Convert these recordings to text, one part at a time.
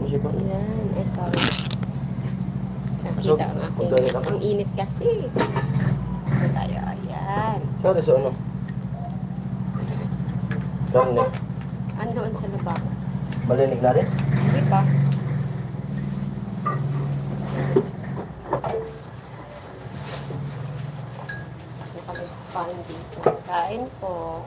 ito. Ayan. Ay, sorry. So, Nakita ang aking. magdali ka pa. Ang init kasi. Ito tayo. Ayan. Sorry, so ano? Karne. Andoon sa lababo. Malinig na rin? Hindi pa. Parang diesel. Kain po.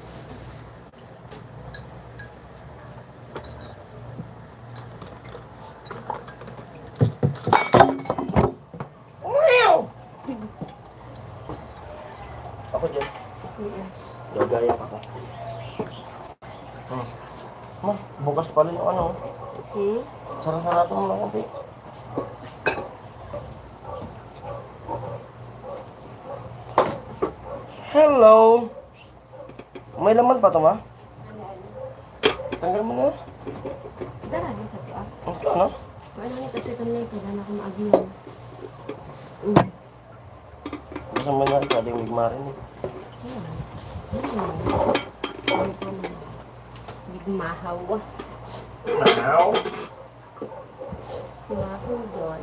Ako dyan. Gagaya ako. Ma, bukas pa rin yung ano. Sarap-sarap mo lang konti. Hello! May laman pa to, ma? Tanggal mo na. Darami sa to ah. Ito, ano? Wala na kasi ito na ito. Dala ko maagyan. Basta mo na, pwede yung migmarin eh. Bigmahaw. Wow! Mahaw doon.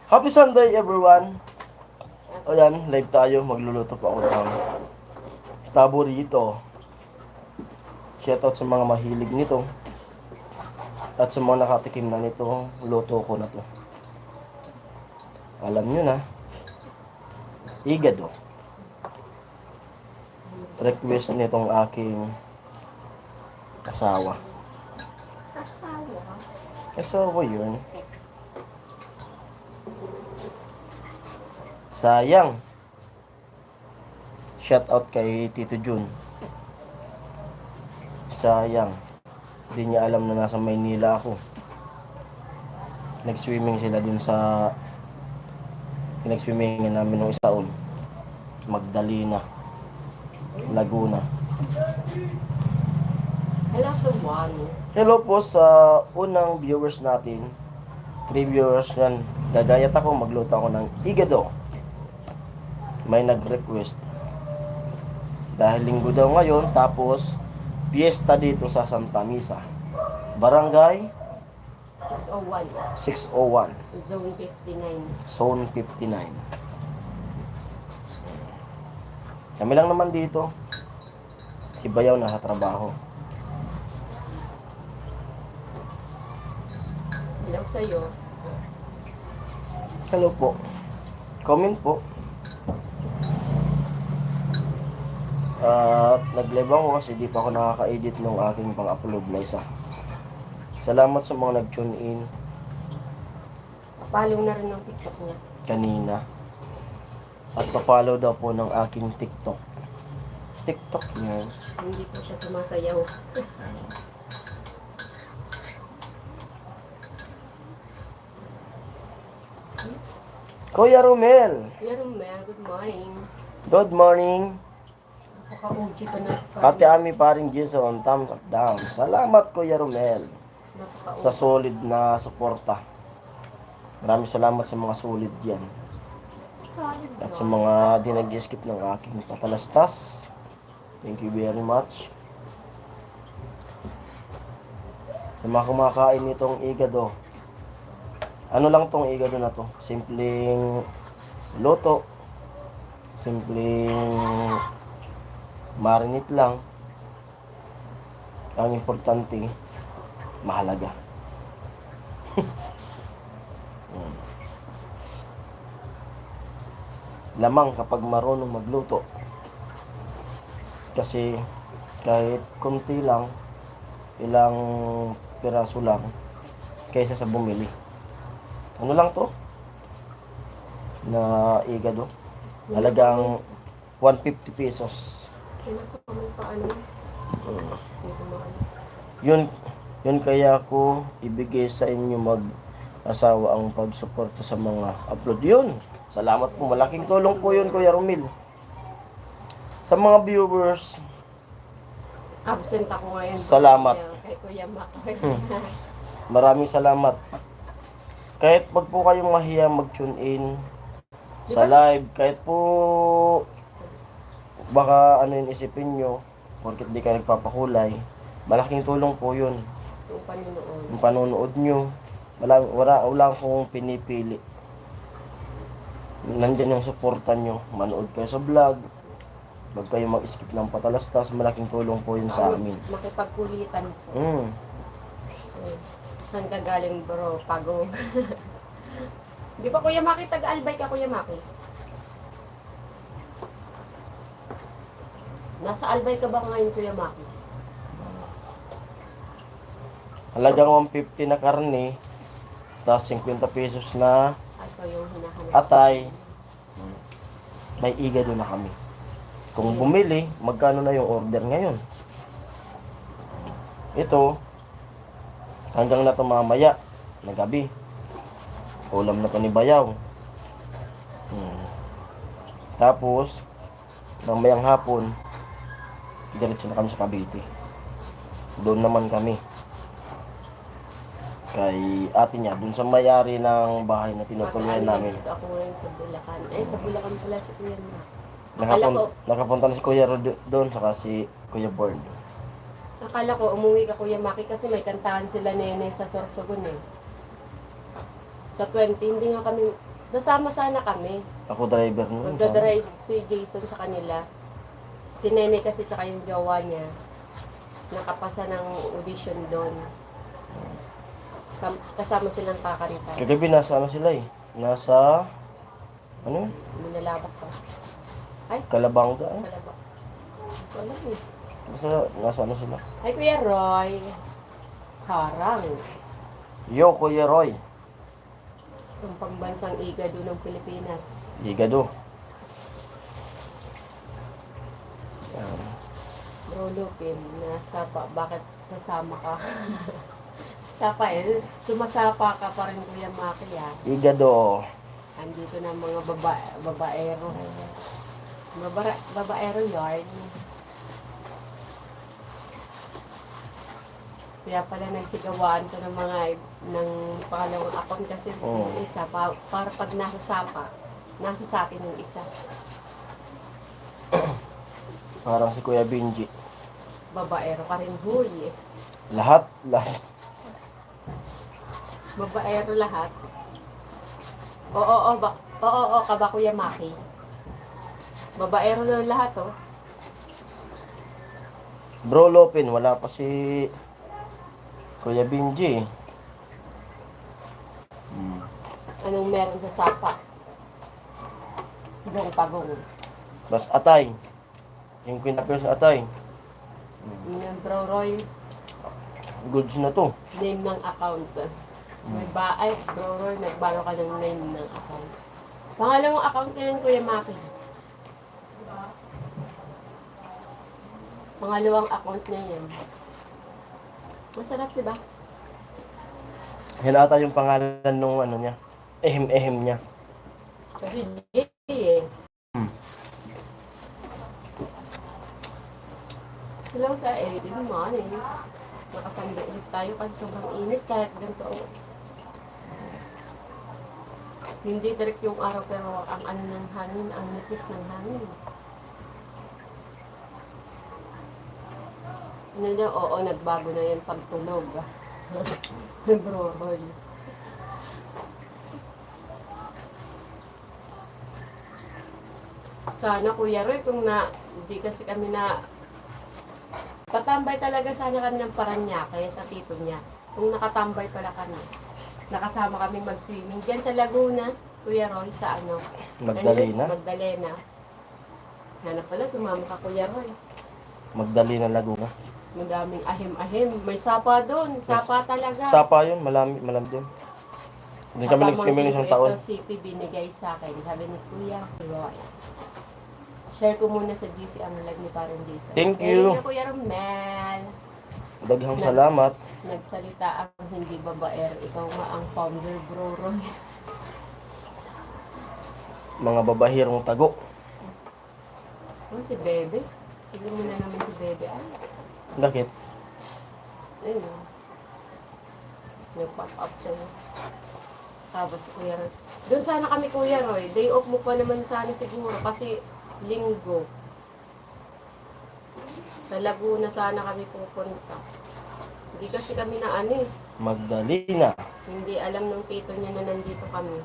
Happy Sunday, everyone! O yan, live tayo. Magluluto pa ako ng paborito. Shoutout sa mga mahilig nito. At sa mga nakatikim na nito, luto ko na to. Alam nyo na, igado. Request nitong aking asawa. Asawa. Asawa yun. Sayang. Shout out kay Tito Jun. Sayang. Hindi niya alam na nasa Maynila ako. Nag-swimming sila dun sa pinag-swimmingin namin nung isaon. Magdalena, Laguna. Hello sa one. Hello po sa unang viewers natin. 3 viewers yan. Gagayat ako, magluto ako ng igado. May nag-request. Dahil linggo daw ngayon, tapos piyesta dito sa Santa Misa. Barangay 601. 601, Zone 59. Zone 59. Kami lang naman dito. Si Bayaw nakatrabaho. Hello sa'yo. Hello po. Comment po. At nag-live ako kasi di pa ako nakaka-edit ng aking pang-upload na isa. Salamat sa mga nag-tune in Follow na rin ng TikTok niya. kanina. At pa-follow daw po ng aking TikTok. TikTok niya. Hindi po siya sumasayaw. Kuya Romel, Kuya Romel, good morning. good morning. Napaka-OG pa na. Ate Ami paring Jason, thumbs up down. Salamat Kuya Romel sa Napaka-OG. solid na suporta. Maraming salamat sa mga solid yan. Solid At ba? sa mga di nag-skip ng aking patalastas. Thank you very much. Sa mga kumakain nitong igado. Ano lang tong igado na to? Simpleng luto. Simpleng marinate lang. Ang importante, mahalaga. Lamang kapag marunong magluto. Kasi kahit konti lang, ilang piraso lang, kaysa sa bumili. Ano lang to? Na igado. Halagang 150 pesos. Hindi ko paano. Hindi ko maano. Yun kaya ko ibigay sa inyo mag-asawa ang pagsuporta sa mga upload. Yun. Salamat po. Malaking tulong po yun, Kuya Romil. Sa mga viewers, Absent ako ngayon. Salamat. Kay Kuya Mac. maraming salamat. Kahit wag po kayong mahiya mag-tune in sa live, kahit po baka ano yung isipin nyo, porket di kayo nagpapakulay, Malaking tulong po yun. Yung panunood. Yung panonood nyo. Wala akong pinipili. Nandyan yung supportan nyo. Manood kayo sa vlog. Huwag kayo mag-skip ng patalastas. Malaking tulong po yun sa amin. Makipagkulitan po. Mm. Eh, saan ka galing bro? Pagong. Di ba Kuya Maki, taga-albay ka Kuya Maki? Nasa albay ka ba ngayon Kuya Maki? Halagang 150 na karne. Tapos 50 pesos na Ito yung hinahanap. atay. May igado na kami. Kung bumili, magkano na yung order ngayon? Ito, hanggang na ito mamaya, na gabi. Ulam na ito ni Bayaw. Tapos, mamayang hapon, diretso na kami sa Cavite. Doon naman kami. Kay ate niya, doon sa may-ari ng bahay na tinutuloy namin. Dito ako ngayon sa Bulacan. Sa Bulacan pala si Kuya Maki. Akala ko, Nakapunta na si Kuya Rod doon, saka si Kuya Born. akala ko umuwi ka Kuya Maki kasi may kantahan sila nene sa Sorsogon eh. Sa 20, hindi nga kami, sasama sana kami. Ako driver noon. Magdadrive si Jason sa kanila. Si Nene kasi tsaka yung jowa niya. Nakapasa ng audition doon. Kasama silang kakanta. Kagabi nasa ano sila eh. Nasa, ano yun? Minalabak pa. Ay, Kalabanga eh. malabak. Wala eh. Nasa ano sila? Ay, Kuya Roy. Harang. Yo, Kuya Roy. Ang pangbansang igado ng Pilipinas. Igado. Yan. Bro Lupin, bakit sasama ka? Sapa eh. Sumasapa ka pa rin Kuya Maki ah. Igado. Andito na mga babaero. Babaero yard. Kaya pala nagsigawaan ko ng pangalawang account kasi yung isa, para pag nasa sapa, nasa sa akin yung isa. Parang si Kuya Benji. Babaero ka rin, huy. Lahat. Babaero lahat. Oo, ka ba Kuya Maki? Babaero na lahat, oh. Bro Lopin, wala pa si Kuya Benji. Anong meron sa sapa? Ibang pagong. Bas atay. Yung quinapers na atay. Yung Bro Roy, Goods na to. name ng account. Bro Roy, nagbago ka ng name ng account. Pangalawang account na yun, Kuya Maki. Pangalawang account na yun. Masarap, diba? Yan ata yung pangalan nung ano niya. Ehem niya. Kasi J eh. Hello sa good morning. Nakasanda ulit tayo kasi sobrang init kahit ganito. Hindi direct yung araw pero ang ano ng hangin, ang nipis ng hangin. Ano niya? Oo, nagbago na yan pagtulog. Bro, Roy. Sana Kuya Roy, kung hindi kasi kami patambay talaga sana kami ng Paranaque sa tito niya. Kung nakatambay pala kami. Nakasama kami mag-swimming. Diyan sa Laguna, Kuya Roy, sa Magdalena. Magdalena. Sana pala, sumama ka Kuya Roy. Magdalena, Laguna. Madaming ahim-ahim. May sapa doon. Sapa talaga. Sapa yun, malam din. Hindi kami nag-swimming isang taon. Ito CP binigay sa akin. Sabi ni Kuya Roy. Share ko muna sa GC ang live ni Parang Jason. Thank you. Thank you, Kuya Romel. Daghang salamat. Nagsalita ang hindi babaer. Ikaw nga ang founder, Bro Roy. Mga babahirong tago. Oh, si Bebe. Tignan mo na naman si Bebe. Ay, Bakit? ayun. Oh. Nag-pop up siya. Tapos si Kuya Roy. Doon sana kami Kuya Roy. Day off mo pa naman sana siguro kasi linggo. Sa Laguna sana kami pupunta. Hindi kasi kami na ano eh. Magdalena. Hindi alam ng tito niya na nandito kami.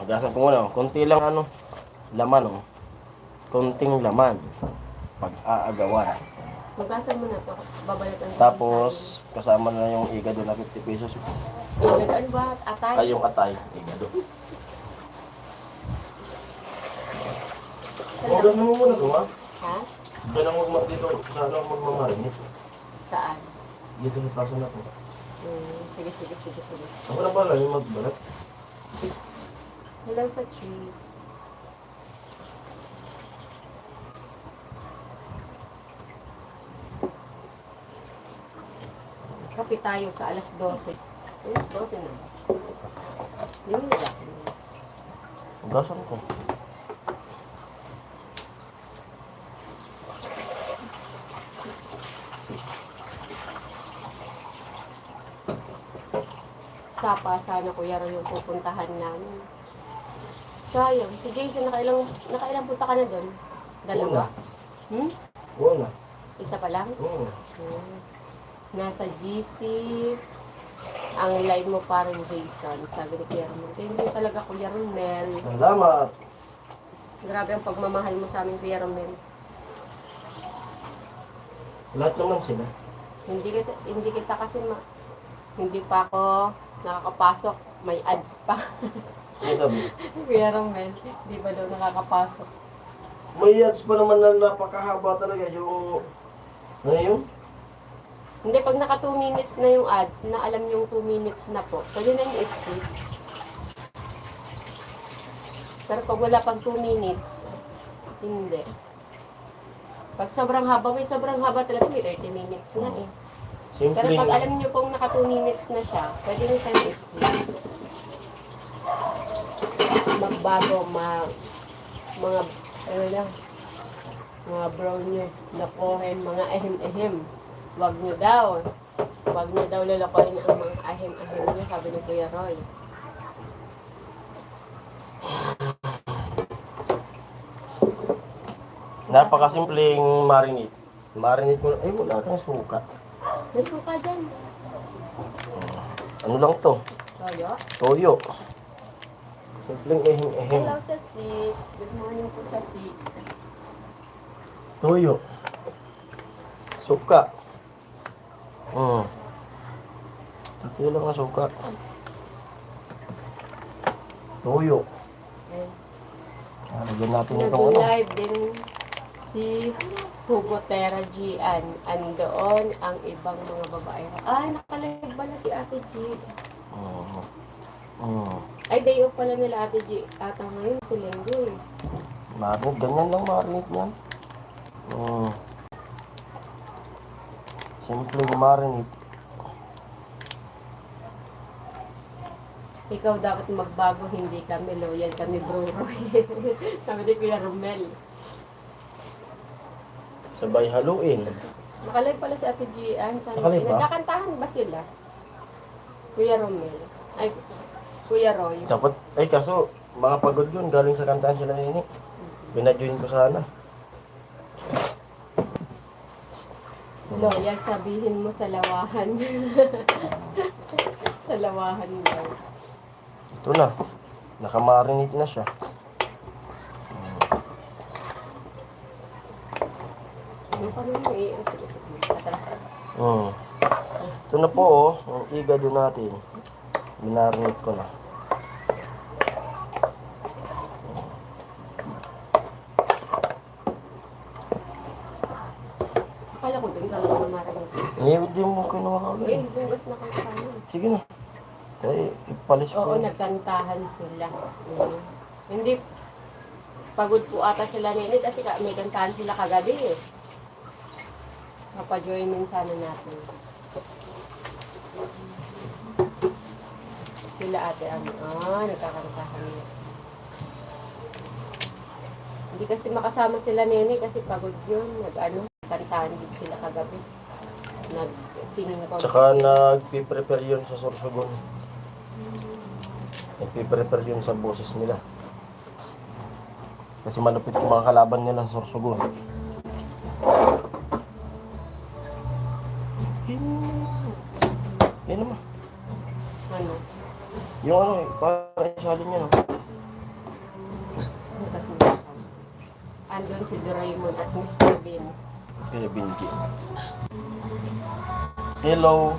Magasan ko muna. Konti lang ano. Laman oh. Konting laman. Pag-aagawan. Magkasan mo na to. Babalikan ko. Tapos, kasama na yung igado na 50 pesos. Ano ba? Atay? Ay, yung atay. Igado. Magasan mo muna ito, ha? Ha? Diyan ako dito. Saan ako magmamarinit? Saan? Dito sa paso na po. Sige. Ako na pala yung magbalat. Hello sa tree. Kape tayo sa alas 12. Alas 12 na. Hindi mo nagasin mo. Magasan ko. Sapa sana kuya rin yung pupuntahan namin. Sayang, si Jason nakailang punta ka na doon? Dalawa? Oo na. Isa pa lang? Oo. Nasa GC, ang live mo parang Jason, sabi ni Kuya Romel. Thank you talaga Kuya Romel. Salamat. Grabe ang pagmamahal mo sa amin Kuya Romel. Lahat naman sila. Hindi kita kasi hindi pa ako nakakapasok, may ads pa. Ano sabi? Kuya Romel, di ba daw nakakapasok? May ads pa naman na napakahaba talaga yung... Ano yun? Hindi, pag naka 2 minutes na yung ads, na alam yung 2 minutes na po, pwede na yung escape. Pero pag wala pang 2 minutes, hindi. Pag sobrang haba talaga, may 30 minutes na eh. Pero Simple. pag alam niyo pong naka 2 minutes na siya, pwede nyo siyang escape. Magbago, mga brown nyo, napohen, mga ehem-ehem. Wag nyo daw lalakoyin ang mga ahem-ahem nyo, sabi ni Kuya Roy. Napakasimpleng marinate. Marinate mo. Ay, wala kang suka. May suka dyan. Ano lang to? Toyo? Toyo. Simpleng ehing-ehing. Hello sa 6. Good morning po sa 6. Toyo. Suka. Ito lang ang suka. Toyo. Lagyan natin itong ano. Nag-live din si Hugotera Gian. Andoon ang ibang mga babae. Ay, nakalive pala si Ate G. Ay, day off pala nila Ate G. Ata ngayon si Linggo eh. Marinate. Ganyan lang marinate yan. Simpleng marinate. Ikaw dapat magbago, hindi kami loyal, kami bro Roy. Sabi ni Kuya Romel. Sabay haluin. Nakalive pala si Ate Gian. Nakalive ba? Nagkakantahan ba sila? Kuya Romel. Ay, Kuya Roy. Dapat, ay kaso, mga pagod yun. Galing sa kantaan sila nini. Binajoin ko sana. Loyal, sabihin mo sa lawahan. Sa lawahan daw. Ito na. Nakamarinate na siya. Ano pa naman eh? Sige. Atrasan. Ito na po oh. Ang igado natin. Minarinate ko na. Akala ko doon gano'n na marinate. Hindi mo kinuha kagad. Eh, bugas na kayo sa amin. Sige na. Kaya ipalis ko. Oo, nagkantahan sila. Hindi, pagod po ata sila nini kasi may kantahan sila kagabi eh. Mapajoinin sana natin. Sila ate nagkakantahan nila. Hindi kasi makasama sila nini kasi pagod yun. Kantahan din sila kagabi. Nag-singing contest. Tsaka nagpiprepare yun sa Sorsogon. Nagpiprepare yun sa boses nila. Kasi malupit yung mga kalaban nila sa Sorsogon. Yan naman. Ano? Yung ano eh, parang isalin niya, no? Butas mo. Andun si Doraemon at Mr. Bean. Kaya Benji. Hello.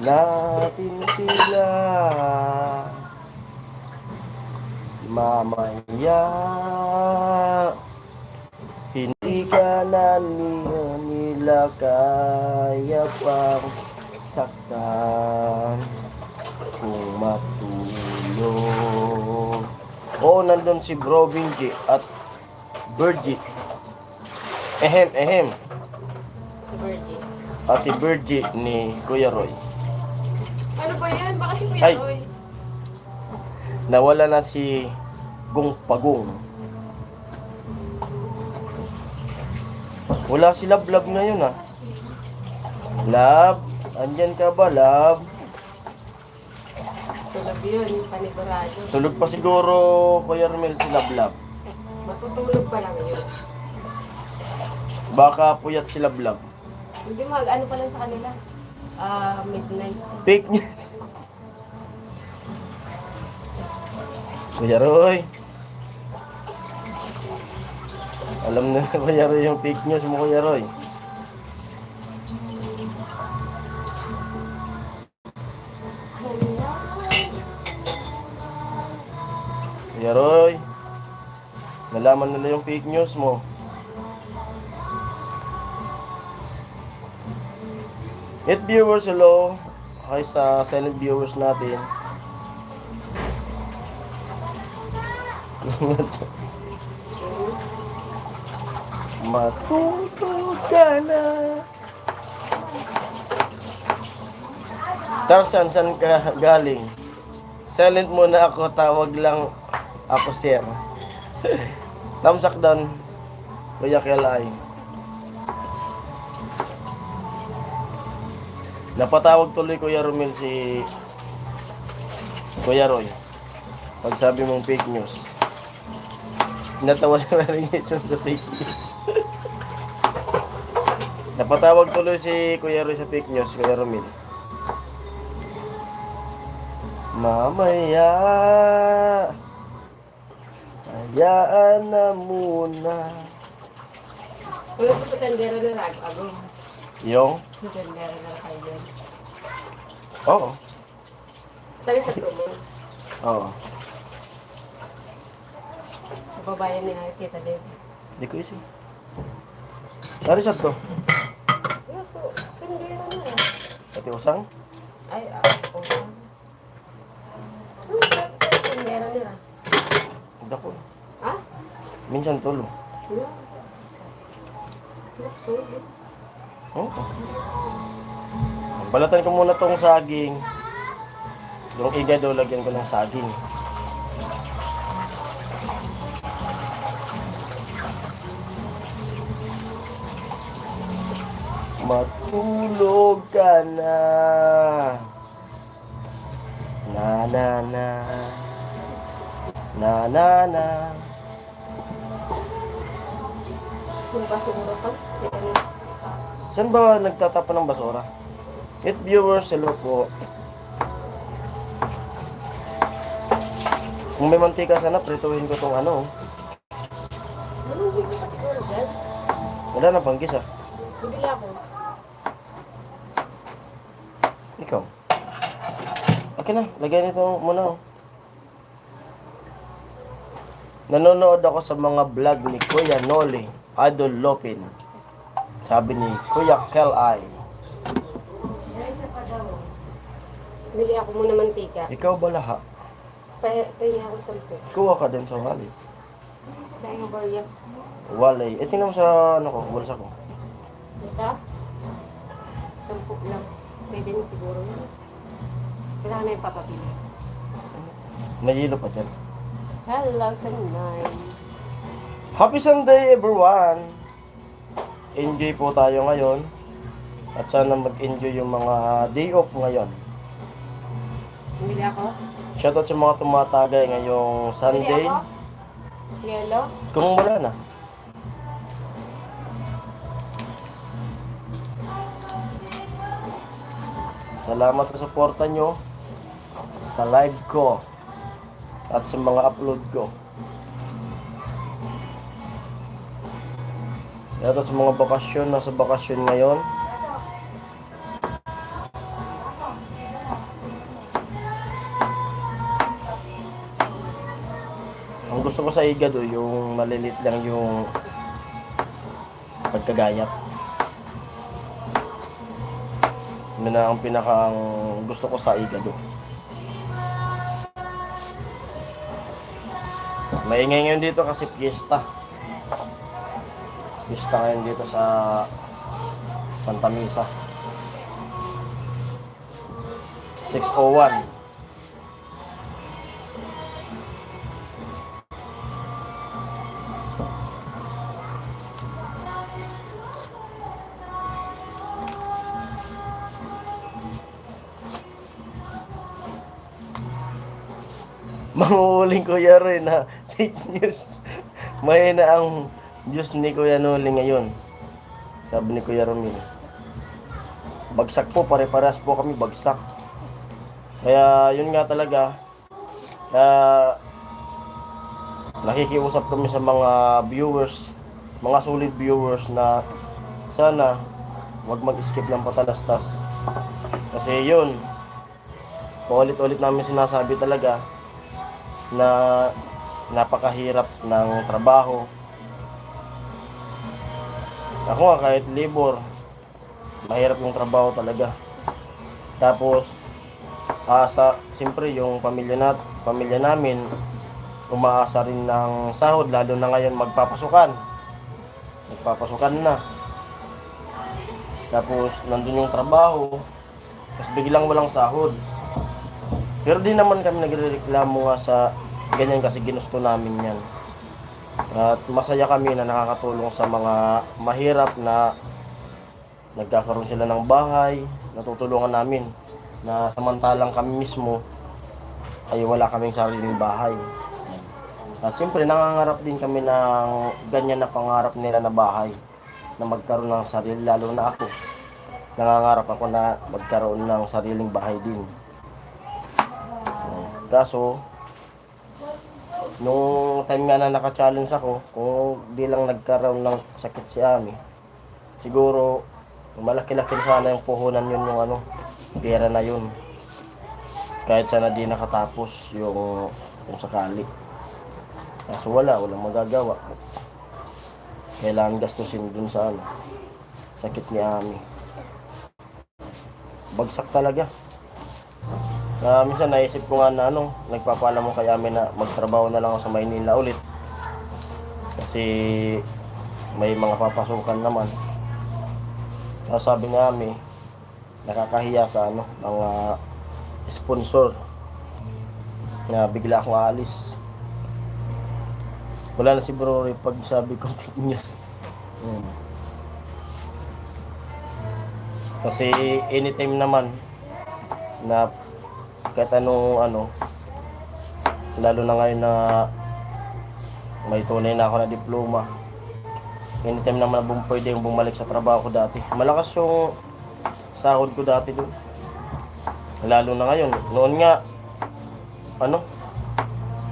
Natin sila mamaya. Hindi ka na nila kaya pang saktan kung matulog. Oo, nandun si Bro Benji at Virgie. Ehem. Si Virgie. Ate Virgie ni Kuya Roy. Ano ba yan? Baka si Ay. Kuya Roy. Nawala na si Gung Pagong. Wala si Lab ngayon ah. Lab, andyan ka ba Lab? Tulog yun, panigurado. Tulog pa siguro Kuya Romel si Lab. Matutulog pa lang yun. Baka puyat si Lab. Hindi ano pa lang sa kanila. Midnight. Fake news. Kuya Roy. Alam na Kuya Roy yung fake news mo, Kuya Roy. Kuya Roy. Nalaman nila yung fake news mo. Hit viewers, hello. Hi sa silent viewers natin. Matutog ka na. Tarzan, saan ka galing? Silent muna ako, tawag lang ako sir. Tamsak down, Kuya Kelay. Napatawag tuloy Kuya Romel si Kuya Roy. Pag sabi mong fake news. Natawa na rin isang sa fake news. Napatawag tuloy si Kuya Roy sa fake news, Kuya Romel. Mamaya, hayaan na muna. Wala po sa tandera na nag-agong. Yung? Sa tandera na kayo yun. Oo. Tali sa tumong. Oo. Sa babayan ni Tita Deb. Hindi ko isi. Tari sa to. Yeah, so, tandera na. Pati usang? Ay, okay. Tandera nila. Hindi ko. Ha? Minsan tulo. Yeah. Oo. Balatan ko muna tong saging. Yung igado, lagyan ko ng saging. Matulog ka na. Na na na. Na na na. Yung basura pa. Saan ba nagtatapon ng basura? Hit viewers, hello po. Kung may mantika sana, prituhin ko tong ano. Ano, hindi ko pa siguro dyan. Wala na pang gisa. Bibili ako. Ikaw. Okay na, lagyan nito muna. Oh. Nanonood ako sa mga vlog ni Kuya Noli, Idol Lopin. Sabi ni Kuya Kelay. Bili ako muna mantika. Ikaw ba laha? Pahinga ako 10. Kuha ka din sa wali. Dahil nga barya. Walay. Eh, tingnan mo sa ano ko, bulsa ko. Ito? 10 lang. Pwede na siguro yun. Kailangan na yung papapili. Nahilo pa dyan. Hello, Sanay. Happy Sunday everyone! Enjoy po tayo ngayon. At sana mag-enjoy yung mga day off ngayon. Bili ako? Shoutout sa mga tumatagay ngayong Sunday. Bili ako? Yellow? Kung wala na. Salamat sa suporta nyo sa live ko at sa mga upload ko. Ito sa mga bakasyon, nasa bakasyon ngayon. Ang gusto ko sa igado, yung malilit lang yung pagkagayat. Yun na ang pinakang gusto ko sa igado. Maingay ngayon dito kasi piyesta. Piyesta ngayon dito sa Santa Misa. 6:01. Manguhuling Kuya Roy na fake news. Mahina ang Diyos ni Kuya Noli ngayon. Sabi ni Kuya Romil. Bagsak po, pare-parehas po kami bagsak. Kaya yun nga talaga. Nakikiusap kami sa mga viewers, mga solid viewers na sana wag mag-skip ng patalastas. Kasi yun, paulit-ulit namin sinasabi talaga na napakahirap ng trabaho. Ako nga kahit labor, mahirap yung trabaho talaga. Tapos siyempre yung pamilya namin umaasa rin ng sahod, lalo na ngayon magpapasukan na. Tapos nandun yung trabaho, tapos biglang walang sahod. Pero di naman kami nagrereklamo nga sa ganyan kasi ginusto namin yan. At masaya kami na nakakatulong sa mga mahirap na nagkakaroon sila ng bahay, natutulungan namin na samantalang kami mismo ay wala kaming sariling bahay. At siyempre nangangarap din kami ng ganyan na pangarap nila na bahay, na magkaroon ng sarili, lalo na ako. Nangangarap ako na magkaroon ng sariling bahay din. Kaso, nung time nga na naka-challenge ako, kung di lang nagkaroon ng sakit si Ami, siguro malaki-laki sana yung puhunan yun, yung pera na yun. Kahit sana di nakatapos yung kung sakali. Kaso walang magagawa. Kailangan gastusin dun sa sakit ni Ami. Bagsak talaga. Minsan naisip ko nga na nagpapaalam mo kay Ami na magtrabaho na lang ako sa Maynila ulit. Kasi may mga papasukan naman. Kaya sabi ni Ami, nakakahiya sa mga sponsor na bigla akong aalis. Wala na si Bro Roy pag sabi ko fake news. Kasi anytime naman na kahit anong lalo na ngayon na may tunay na ako na diploma, anytime naman na pwede yung bumalik sa trabaho ko dati. Malakas yung sahod ko dati doon, lalo na ngayon. Noon nga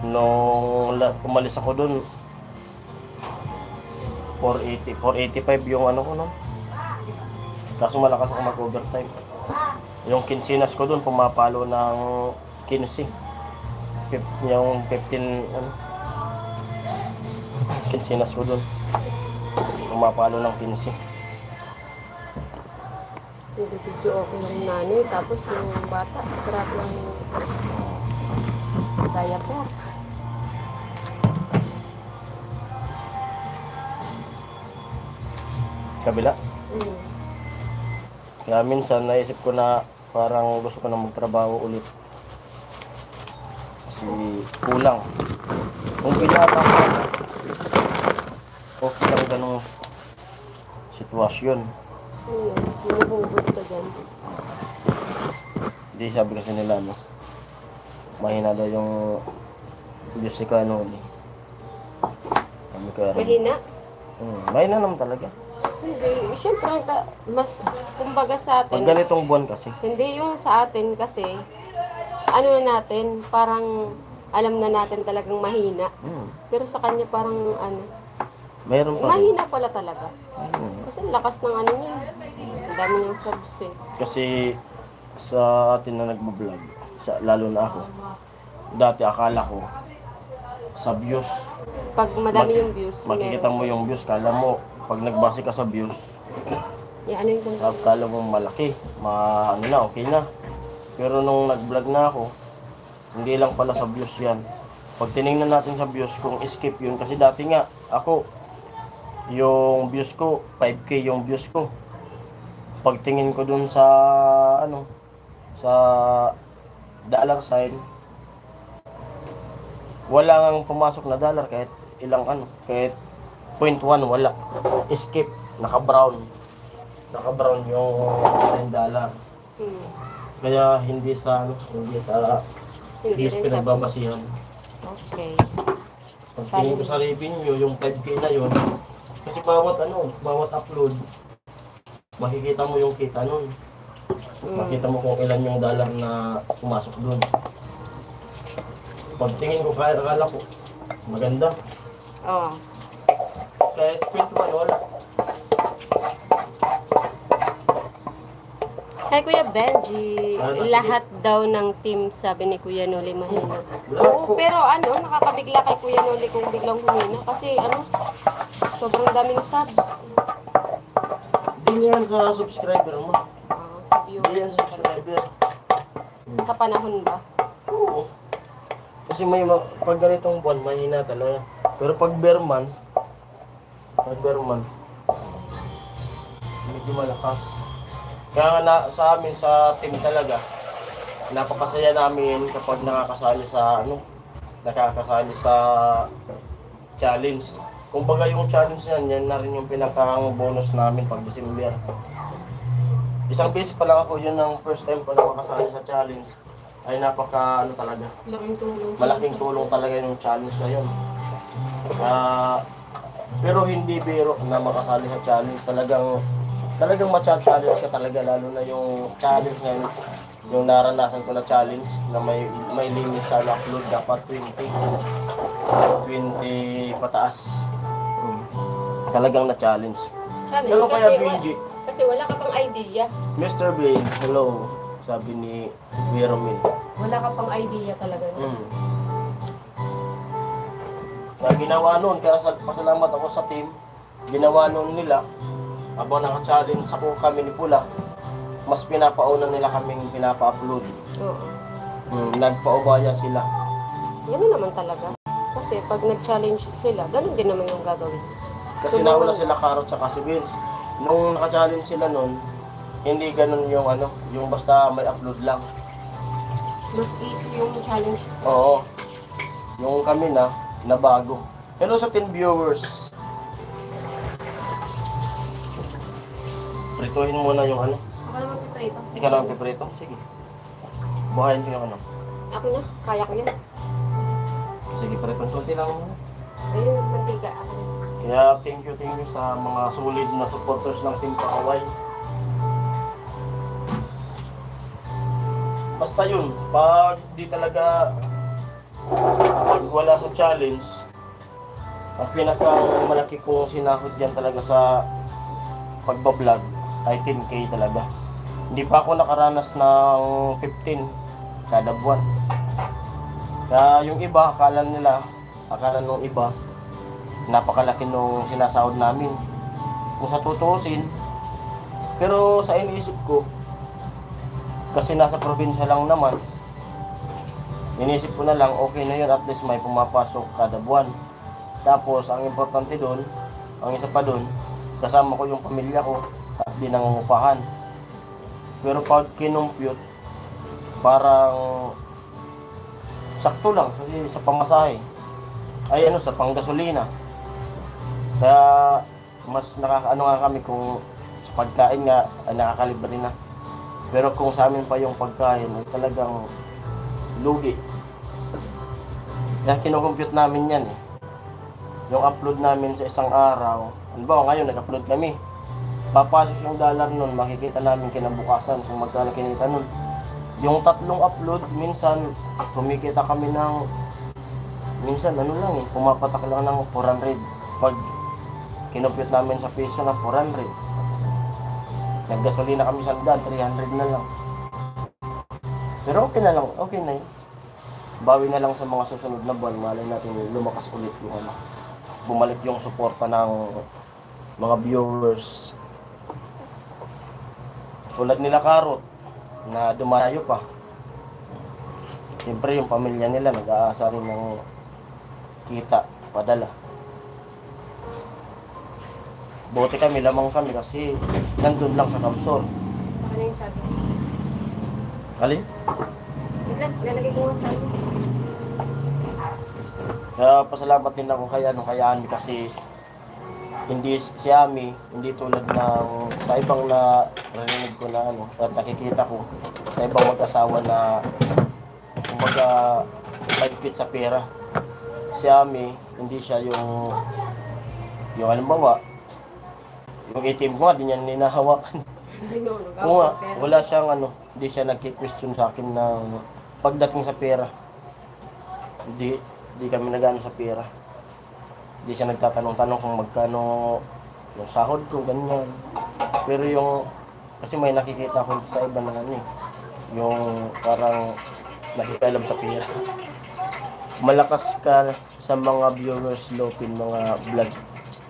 nung umalis ako doon, 485 yung ko noon. Kaso malakas ako mag-overtime. Yung kinsinas ko doon pumapalo ng 15. Yung 15 kinsinas ko doon pumapalo ng 15. Hindi video okay yung nanay, tapos yung bata, grabe yung diaper. Kabila. Kaya minsan naisip ko na parang gusto ko na magtrabaho ulit. Kasi kulang. Kung pinata ko, okay lang ganong sitwasyon. Humuhugot ka dyan. Hindi, sabi kasi nila, mahina daw yung Diyos ni Kuya Noli. Mahina? Mahina naman talaga. Hindi, siyempre, mas, kumbaga sa Pag atin, ganitong buwan kasi. hindi yung sa atin kasi, ano na natin, parang alam na natin talagang mahina. Pero sa kanya parang ano, Meron pa rin. mahina pala talaga. Ayun. Kasi ang lakas ng ano niya. Ang dami niyang subs eh. Kasi sa atin na nagbablog, lalo na ako, dati akala ko sa views, Pag madami yung views, makikita mo yung views, kala mo, pag nagbase ka sa views, Yung ano yung kung kala mo malaki, ano na, okay na. Pero nung nag-vlog na ako, hindi lang pala sa views yan. Pag tinignan natin sa views, kung skip yun, kasi dati nga, ako, yung views ko, 5K yung views ko. Pagtingin ko dun sa, sa dollar sign, wala nang pumasok na dollar kahit ilang kahit 0.1 wala. Skip, naka-brown. Naka-brown yung sign dollar. hmm, Kaya hindi sa hindi views rin sa pinagbabasihan. Okay. Pag tingin ko sa revenue, yung 5K na yun, kasi bawat upload, makikita mo yung kita nun. Makita mo kung ilan yung dollar na pumasok dun. Pag tingin ko, akala ko, maganda. Oh. Kahit 21, wala. Kay Kuya Benji, Ano, lahat daw ng team sabi ni Kuya Noli mahina. Lahat Oo, po. pero nakakabigla kay Kuya Noli kung biglang humina kasi sobrang daming subs. Hindi yan sa subscriber mo. Sa Hindi yan viewers. sa subscriber. Sa panahon ba? Oo. Kasi pag ganitong buwan, mahina talaga. Pero pag bare month, medyo malakas. Kaya nga sa amin, sa team talaga, napakasaya namin kapag nakakasali sa challenge. Kumbaga yung challenge yan na rin yung pinakang bonus namin pag December. Isang beses pa lang ako, yun ang first time ko na makasali sa challenge. Ay talaga. Laking tulong. Malaking tulong talaga yung challenge na yun. Pero hindi biro na makasali sa challenge. Talagang matcha-challenge ka talaga, lalo na yung challenge na yun, yung naranasan ko na challenge na may limit sa upload, dapat 20 pataas. Talagang na-challenge. Challenge, Pero kaya kasi, Benji, kasi wala ka pang idea. Mr. Bean, hello, sabi ni Kuya Romil. Wala ka pang idea talaga. Na ginawa noon, kaya pasalamat ako sa team, ginawa noon nila, habang naka-challenge ako kami ni Pula, mas pinapauna nila kaming pinapa-upload. Oo. Nagpaubaya sila. Yan naman talaga. Kasi pag nag-challenge sila, ganun din naman yung gagawin. Kasi nauna sila Karot sa si Vince. Nung naka-challenge sila noon, hindi ganun yung basta may upload lang. Mas easy yung challenge. Oo. Yung kami na bago. Hello sa 10 viewers. Prituhin muna yung Ako naman piprito. Ikaw lang piprito? Sige. Buhayin ko yung Ako na, kaya ko yan. Sige, prituhin konti lang muna. Ayun, mantiga ako. Kaya thank you sa mga solid na supporters ng Team Pakaway. Basta yun, pag wala sa challenge, ang pinakamalaki kong sinahod dyan talaga sa pagbablog ay 10K talaga. Hindi pa ako nakaranas ng 15 kada buwan. Kaya yung iba, akala nung iba, napakalaki nung sinasahod namin. Kung sa tutuusin, pero sa iniisip ko, kasi nasa probinsya lang naman, iniisip ko na lang, okay na yun, at least may pumapasok kada buwan. Tapos, ang importante doon, ang isa pa doon, kasama ko yung pamilya ko at di nangungupahan. Pero pag kinumpute, parang sakto lang kasi sa pamasahe ay sa panggasolina. Kaya mas nakakaano nga kami kung sa pagkain nga ay nakakalibre na. Pero kung sa amin pa yung pagkain ay talagang lugi. Kaya kinukompute namin yan Yung upload namin sa isang araw. Ano ba, ngayon nag-upload kami. papasok yung dollar nun, makikita namin kinabukasan kung magkano kinita nun. Yung tatlong upload, minsan kumikita kami ng, minsan ano lang pumapatak lang ng 400. Pag kinupit namin sa piso na 400, naggasolina kami sa daan, 300 na lang. Pero okay na lang, okay na yun. Bawi na lang sa mga susunod na buwan, malay natin lumakas ulit yung ano, bumalik yung suporta ng mga viewers. Tulad nila Karot, na dumarayo pa. Siyempre yung pamilya nila nag-aasa rin ng kita, padala. Buti kami, lamang kami kasi nandun lang sa Kamsor. Ano yung sabi? Alin? Wait lang, lalagay ko nga sa akin. Kaya pasalamat din ako kay Ami kasi hindi si Ami, hindi tulad ng sa ibang na narinig ko na ano, at nakikita ko sa ibang mag-asawa na kumbaga mahigpit sa pera. Si Ami, hindi siya yung halimbawa, yung ATM ko nga, di niya ninahawakan. Hindi ko Oo nga, wala siyang ano, hindi siya nagki-question sa akin ng pagdating sa pera. Hindi kami nag-ano sa pera. Hindi siya nagtatanong-tanong kung magkano yung sahod ko, ganyan. Pero yung, kasi may nakikita ko sa iba na ano yung parang nakikialam sa pera. Malakas ka sa mga viewers, Lopin, mga vlog.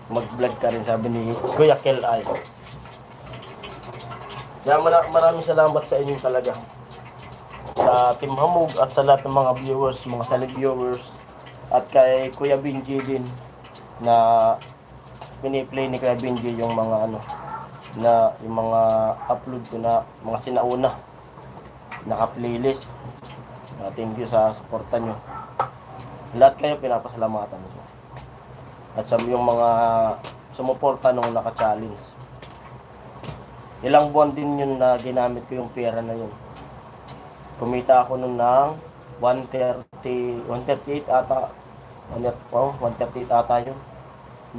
Mag-vlog ka rin, sabi ni Kuya Kel ay. Kaya maraming salamat sa inyo talaga. Sa Team Hamog at sa lahat ng mga viewers, mga solid viewers. At kay Kuya Benji din na piniplay ni Kuya Benji yung mga ano, na yung mga upload ko na mga sinauna. Naka-playlist. Thank you sa suporta nyo. Lahat kayo pinapasalamatan ko. At sa yung mga sumuporta nung naka-challenge. Ilang buwan din yun na ginamit ko yung pera na yun. Kumita ako nun ng 138 ata. 138 ata yun.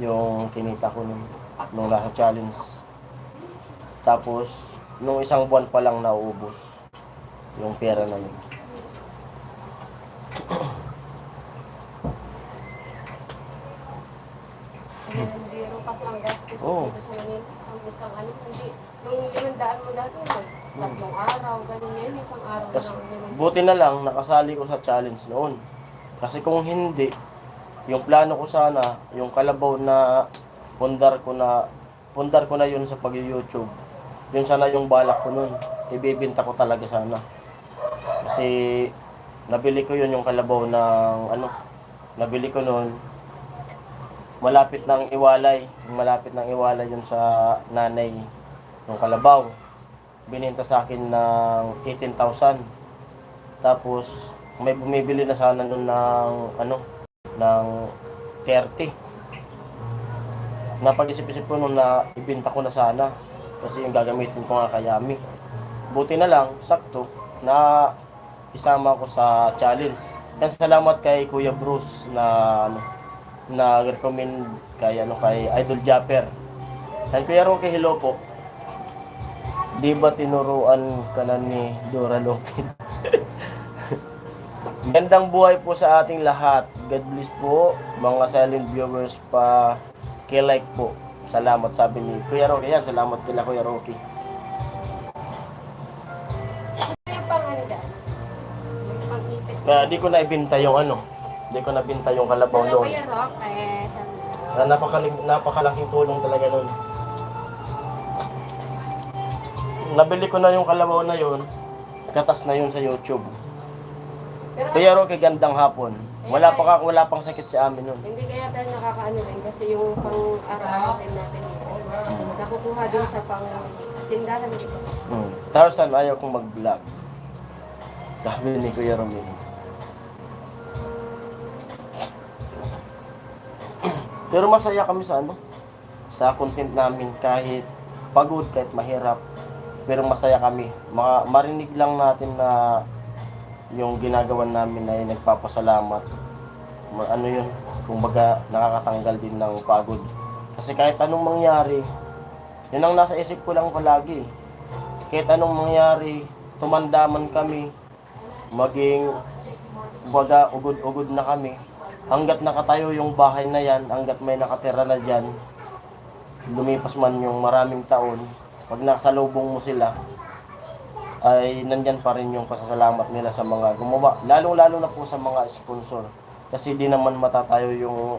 Yung kinita ko nung nasa challenge. Tapos, nung isang buwan pa lang nauubos yung pera na yun. Biro kasi ang gastos Oo. dito sa Manila. Ang isang ano, hindi. Nung 500 mo dati, tatlong araw, ganun yun, isang araw na Kasi, lang. buti na lang, nakasali ko sa challenge noon. Kasi kung hindi, yung plano ko sana, yung kalabaw na pundar ko na yun sa pag-YouTube. Yun sana yung balak ko nun. Ibibenta ko talaga sana. Kasi, nabili ko yun yung kalabaw ng ano, nabili ko nun, malapit ng Iwalay yun sa nanay ng kalabaw. Bininta sa akin ng 18,000. Tapos may bumibili na sana nun ng ano, ng 30. Napag-isip-isip ko nun na ibenta ko na sana kasi yung gagamitin ko nga kay Ami. Buti na lang, sakto na isama ko sa challenge. Kaya salamat kay Kuya Bruce na ano, na-recommend kay Idol Japper. And Kuya Roque, hello po. Di ba tinuruan ka na ni Dora Lopin? Gandang buhay po sa ating lahat. God bless po mga silent viewers pa. Like po. Salamat, sabi ni Kuya Roque. Yan, salamat kila Kuya Roque. Yung panghanda, yung pang-ipit. Kaya di ko na ibenta yung ano. Di ko na binta yung kalabaw Hello, noon. Kuya Roque. Kaya napakalaking tulong talaga noon. Nabili ko na yung kalabaw na yun. Katas na yun sa YouTube. Kuya Roque, gandang hapon. Wala pang sakit si amin nun. Hindi kaya tayo nakakaano rin kasi yung pang-araw din natin nakukuha din sa pang-tindahan dito. Tarzan, ayaw kong mag-vlog. Sabi ni Kuya Romil. Pero masaya kami sa ano, sa content namin kahit pagod, kahit mahirap. Pero masaya kami. Marinig lang natin na yung ginagawa namin ay nagpapasalamat. Ano yun, kumbaga nakakatanggal din ng pagod. Kasi kahit anong mangyari, Yun ang nasa isip ko lang palagi. Kahit anong mangyari, tumandaman kami, maging baga ugod-ugod na kami. Hanggat nakatayo yung bahay na yan, hanggat may nakatira na dyan, lumipas man yung maraming taon, pag nakasalubong mo sila, ay nandyan pa rin yung pasasalamat nila sa mga gumawa. Lalo-lalo na po sa mga sponsor. Kasi di naman matatayo yung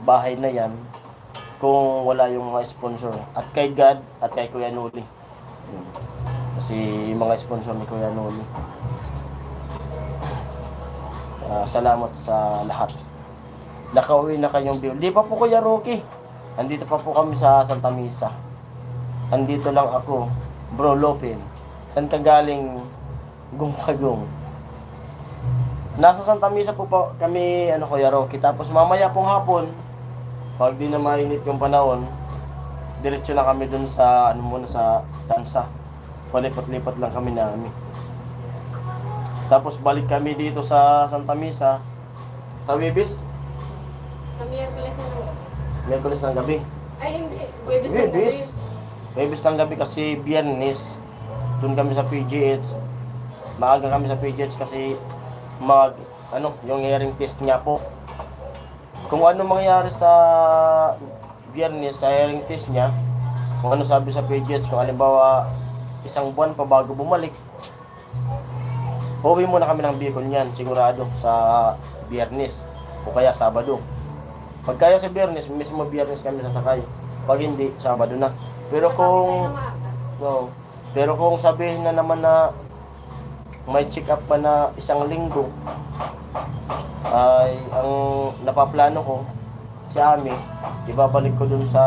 bahay na yan kung wala yung mga sponsor. At kay God at kay Kuya Noli. Yun. Kasi yung mga sponsor ni Kuya Noli. Salamat sa lahat. Nakauwi na kayong bill. Di pa po Kuya Rocky. Andito pa po kami sa Santa Misa. Andito lang ako, Bro Lopin. San ka galing, Gungpagong? Nasa Santa Misa po kami, Kuya Rocky. Tapos mamaya pong hapon, pag di na mainit yung panahon, diretso na kami dun sa, muna sa Tansa. Palipat-lipat lang kami namin. Tapos balik kami dito sa Santa Misa. Sa Wibis? Sa Miyerkules na lang. Miyerkules ng gabi. Ay, hindi. Webis na gabi. Wibis ng gabi kasi Biyernes. Doon kami sa PGH. Maaga kami sa PGH kasi yung hearing test niya po. Kung ano mangyari sa Biyernes sa hearing test niya, kung ano sabi sa PGH, kung halimbawa isang buwan pa bago bumalik, uuwi muna kami ng Bicol niyan, sigurado, sa Biyernes o kaya Sabado. Pag kaya sa Biyernes, mismo Biyernes kami sasakay. Pag hindi, Sabado na. Pero kung sabihin na naman na may check up pa na isang linggo, ay ang napaplano ko si Ami, ibabalik ko dun sa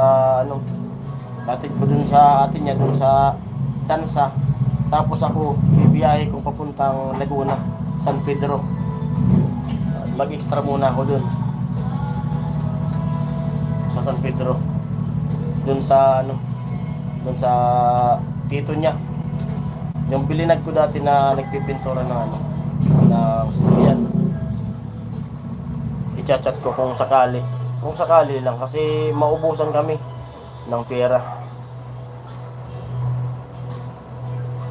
batid ko dun sa atin niya, dun sa Tansa. Tapos ako, bibiyahe kong papuntang Laguna, San Pedro. Mag-extra muna ako dun sa San Pedro. Dun sa dun sa tito niya. Yung bilinag ko dati na nagpipintura ng ng sasakyan. I-chat ko kung sakali. Kung sakali lang kasi maubusan kami ng pera.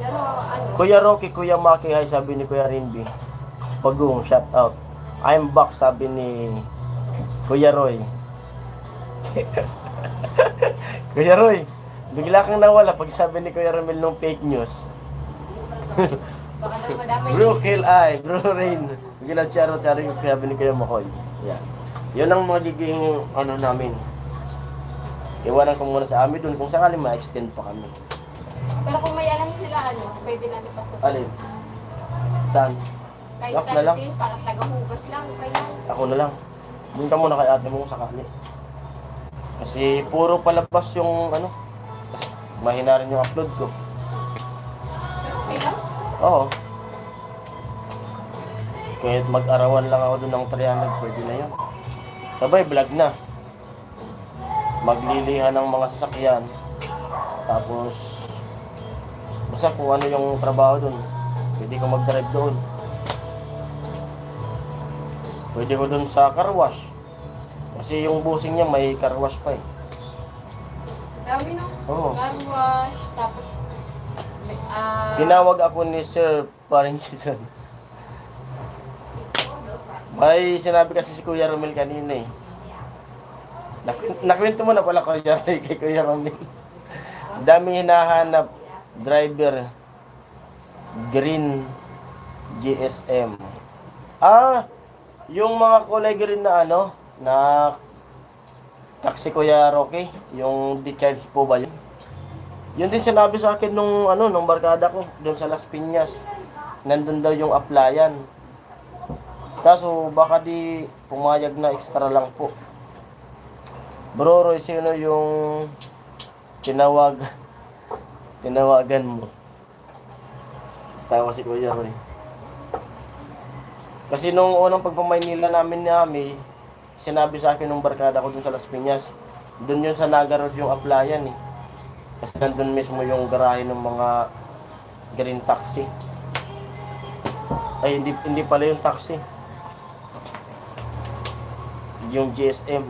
Pero Kuya Rocky, Kuya Maki, hi, sabi ni Kuya Rinby. Pagong, shout out. I'm back, sabi ni Kuya Roy. Kuya Roy, bigla kang nawala pag sabi ni Kuya Ramil nung fake news. baka daw madamay. Bro, kill I, Bro Rain. Bigla charo-charo yung sabi ni Kuya Makoy. Yan. Yun ang magiging namin. Iwanan ko muna sa amin dun kung sakali ma-extend pa kami. Pero kung may alam sila, pwede na ipasok. Alin? Saan? Kahit Lock na lang. parang taga-hugas lang, okay lang. Ako na lang. Doon ka muna kay ate mo kung sakali. Kasi puro palabas yung kasi mahina rin yung upload ko. Okay lang? Oo. Kahit mag-arawan lang ako doon ng 300, pwede na yun. Sabay, vlog na. Maglilihan ng mga sasakyan. Tapos, basta kung ano yung trabaho doon, pwede ko mag-drive doon. Pwede ko doon sa car wash. Kasi yung busing niya may car wash pa eh. Dami no? Oo. Car wash, tapos Tinawag ako ni Sir Parinchison. May sinabi kasi si Kuya Romel kanina eh. Nakwento mo na pala Kuya Roy kay Kuya Romel. Daming hinahanap driver green GSM. Yung mga kulay green na na taxi Kuya Rocky, yung decharge po ba yun? Yun din sinabi sa akin nung barkada ko doon sa Las Piñas. Nandun daw yung applyan. Kaso baka di pumayag na extra lang po. Bro Roy, sino yung tinawagan mo? Tawa si Kuya Roy. Kasi nung unang pagpamaynila namin ni Ami, sinabi sa akin nung barkada ko dun sa Las Piñas, dun yun sa Naga Road yung applyan eh. Kasi nandun mismo yung garahe ng mga green taxi. Ay, hindi pala yung taxi. Yung GSM.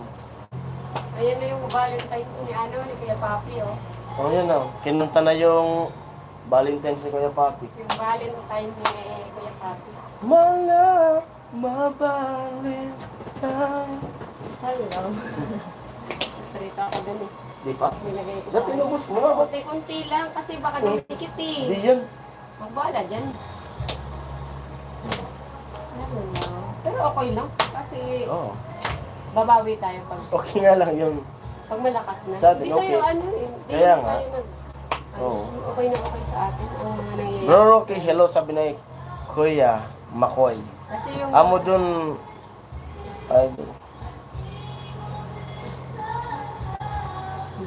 Ayan na yung Valentine's ni Kuya Papi, oh. Oh, yun na. Kinunta na yung Valentine's ni Kuya Papi. Yung Valentine ni Kuya Papi. Mala, mabalintine. Hello. Sarita ako dun eh. Di pa? Nilagay ko. Dati nabos mo na. Kunti-kunti lang kasi baka dikit Di eh. yan. Magbala dyan. Ano na. Pero okay lang. Kasi Oo. babawi tayo pag Okay nga lang yung... malakas na. Sa atin, Hindi tayo okay. ano eh. Hindi Kaya naman nga. tayo Oo. okay na okay sa atin ang mga nangyayari. Bro Rocky, hello sabi na Kuya Makoy. Kasi yung Amo dun... Ay,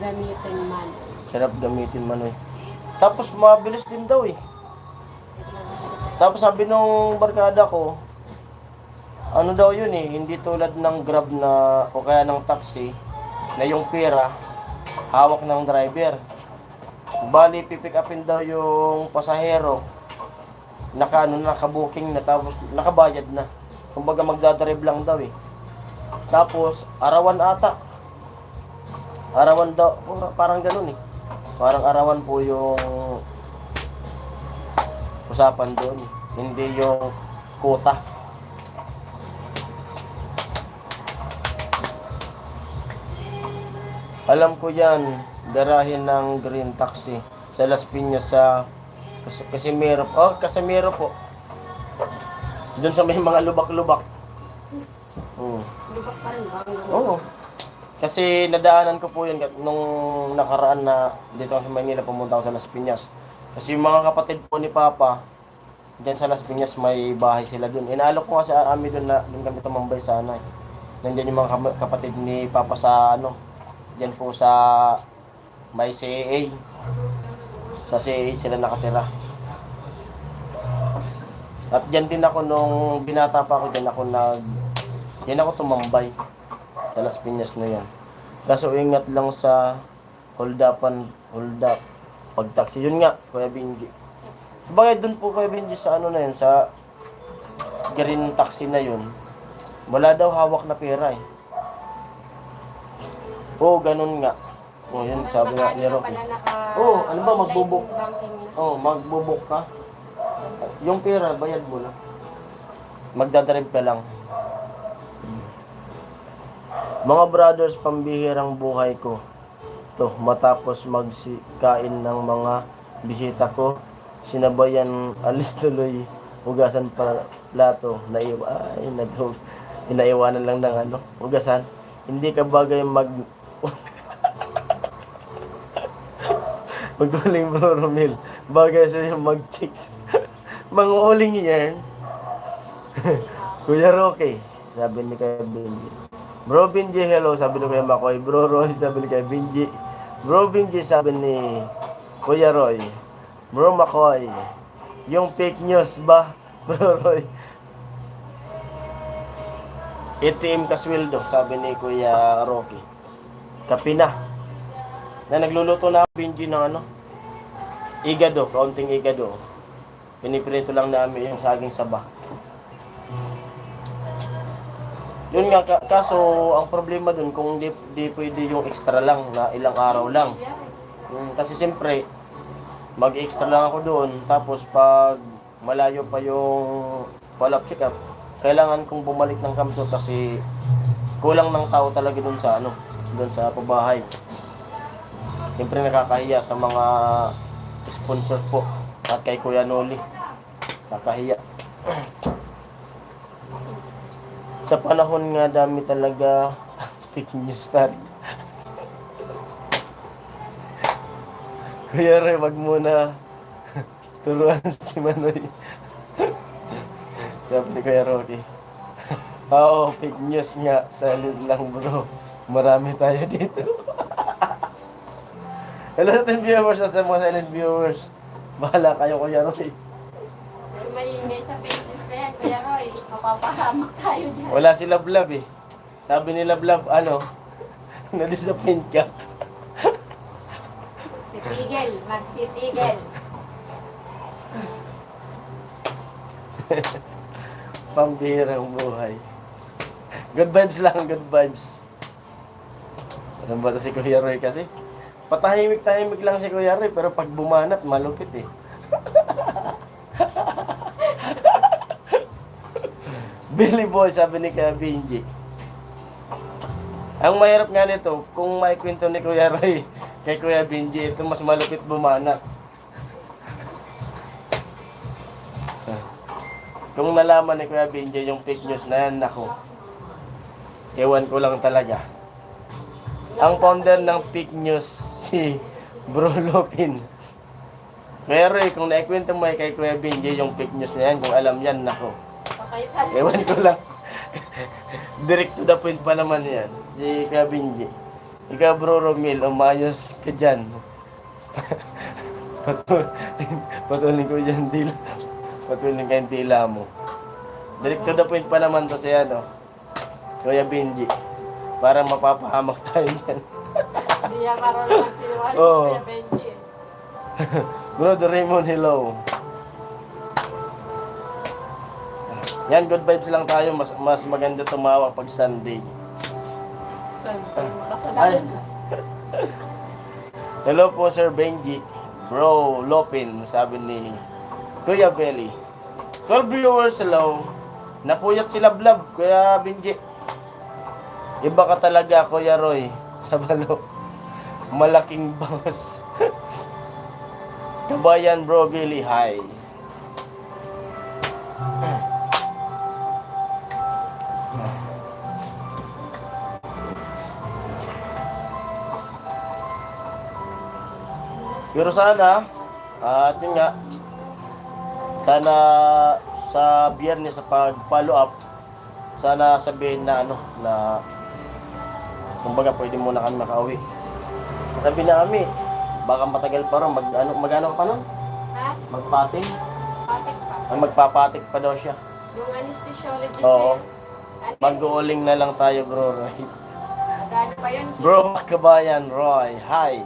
gamitin man. hirap gamitin man eh. Tapos mabilis din daw eh. Tapos sabi nung barkada ko, ano daw yun eh, hindi tulad ng Grab na o kaya ng taxi na yung pera hawak ng driver. Bali, pipick upin daw yung pasahero. Naka-booking na tapos nakabayad na. Kumbaga magdadrive lang daw eh. Tapos, arawan ata. Arawan daw, parang ganun eh. Parang arawan po yung usapan doon. Hindi yung quota. Alam ko yan, garahin ng Green Taxi sa Las Piñas sa Casimiro. Oh, Casimiro po. Doon sa may mga lubak-lubak. Lubak pa rin ba? Oo. Kasi nadaanan ko po yun nung nakaraan na dito sa Manila pumunta ako sa Las Piñas. Kasi yung mga kapatid po ni Papa, dyan sa Las Piñas may bahay sila dun. Inaalok ko kasi kami dun na dun kami tumambay sana eh. Nandiyan yung mga kapatid ni Papa sa ano, dyan po sa may CAA. Sa CAA sila nakatira. At dyan din ako nung binata pa ako, dyan ako tumambay sa Las Piñas na yan. Kaso ingat lang sa hold up pag taxi. Yun nga, Kuya Benji. Bagay dun po Kuya Benji sa ano na yun, sa green taxi na yun. Wala daw hawak na pera eh. Oo, ganun nga. Oh, yun sabi nga ni Rocky. Oo, ano ba magbubuk? Oo, magbubuk ka. Yung pera, bayad mo na. Magdadrive ka lang. Mga brothers, pambihirang buhay ko. To, matapos magkain ng mga bisita ko, sinabayan alis tuloy, hugasan pa plato, inaiwanan lang ng ano, hugasan. Hindi ka bagay magduling Bro Romil, bagay siya yung mag-chicks. Mga uling yan. Kuya Rocky, sabi ni Kuya Benji. Bro Benji, hello, sabi ni Kuya Makoy. Bro Roy, sabi ni Kuya Benji. Bro Benji, sabi ni Kuya Roy. Bro Makoy, yung fake news ba? Bro Roy. ATM kasweldo, sabi ni Kuya Rocky. Kapi na. Na nagluluto na Benji ng ano? Igado, kaunting igado. Piniprito lang namin yung saging saba. Yun nga, kaso ang problema dun kung di pwede yung extra lang na ilang araw lang. Kasi siyempre, mag-extra lang ako doon. Tapos pag malayo pa yung follow-up check-up, kailangan kong bumalik ng Kamsot kasi kulang ng tao talaga doon sa ano, doon sa pabahay. Siyempre nakakahiya sa mga sponsor po at kay Kuya Noli. Nakakahiya. Sa panahon nga dami talaga fake news na. Kuya Ray, wag muna turuan si Manoy. Sabi ni Kuya Rocky. Oo, fake news nga. Silent lang bro. Marami tayo dito. Hello sa 10 viewers at sa mga silent viewers. Bahala kayo Kuya Roy. May sa fake news na yan, Kuya Roy. Mapapahamak tayo dyan. Wala si Lablab eh. Sabi ni Lablab, ano? Na-disappoint ka. Magsitigil. Pambihirang buhay. Good vibes lang, good vibes. Ano ba ito si Kuya Roy kasi? Patahimik-tahimik lang si Kuya Roy, pero pag bumanat, malupit eh. Billy Boy, sabi ni Kuya Benji. Ang mahirap nga nito, kung maikwento ni Kuya Roy kay Kuya Benji, ito mas malupit bumanat. Kung nalaman ni Kuya Benji yung fake news na yan, nako. Ewan ko lang talaga. Ang founder ng fake news, si Bro Lopin. Kuya Roy, kung naikwento mo kay Kuya Benji yung fake news na yan, kung alam yan, nako. Ewan ko lang. Direct to the point pa naman yan. Si Kuya Benji. Ikaw, Bro Romil, umayos ka dyan. Patuloy ko dyan dila. Patuloy ka yung tila mo. Direct to the point pa naman to si ano, Kuya Benji. Parang mapapahamak tayo dyan. Hindi yan marunong magsinungaling Oo. si Kuya Benji. Brother Raymond, hello. Yan, good vibes lang tayo. Mas maganda tumawa pag Sunday. Saan? Ay. Makasalanan. Hello po, Sir Benji. Bro Lopin, sabi ni Kuya Belly. 12 viewers, hello. Napuyat sila vlog, Kuya Benji. Iba ka talaga, Kuya Roy. Sa balo. Malaking boss. Kabayan, Bro Billy, hi. Pero sana, at yun nga, sana sa biyernes sa pag-follow up, sana sabihin na ano, na kumbaga pwede muna kami makauwi. Sabi na kami, baka matagal pa rin, mag-ano pa nun? Ha? Magpating? Patek pa. Ay, magpapatik pa daw siya. Yung anesthesiologist Oo. na yun. Mag-uuling na lang tayo, bro Roy. Magano pa yun? Bro Kabayan Roy, hi.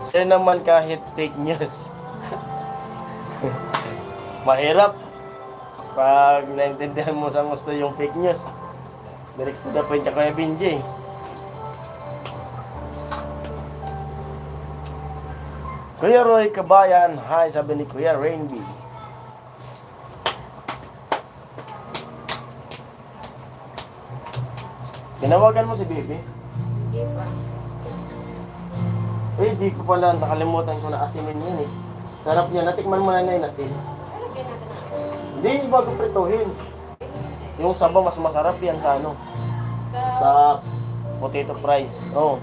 Sir naman kahit fake news. Mahirap. Pag naintindihan mo sa gusto yung fake news. Direct to the point ka Kuya Benji. Kuya Roy Kabayan, hi, sabi ni Kuya Rainby. Tinawagan mo si Baby? Hindi pa. Eh, di ko pala, nakalimutan ko na asinin yun eh. Sarap niya, natikman mo na yung asin. Lagyan natin na. Hindi, bago prituhin. Yung sabaw, mas masarap yan sa ano, Sa... sa potato fries. Oh.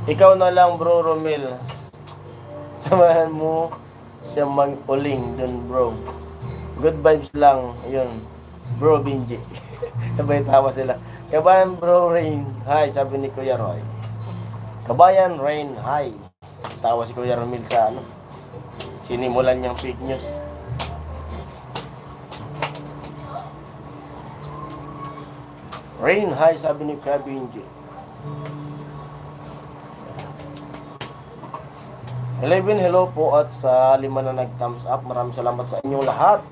Ikaw na lang, Bro Romil. Samahan mo siya mag-uling dun, bro. Good vibes lang. Ayun. Bro Benji. Sabay tawa sila. Kabayan, Bro Rain. Hi, sabi ni Kuya Roy. Kabayan, Rain. Hi. Tawa si Kuya Romil sa ano. Sinimulan niyang fake news. Rain, hi, sabi ni Kuya Benji. 11, hello po at sa 5 na nag-thumbs up. Maraming salamat sa inyong lahat.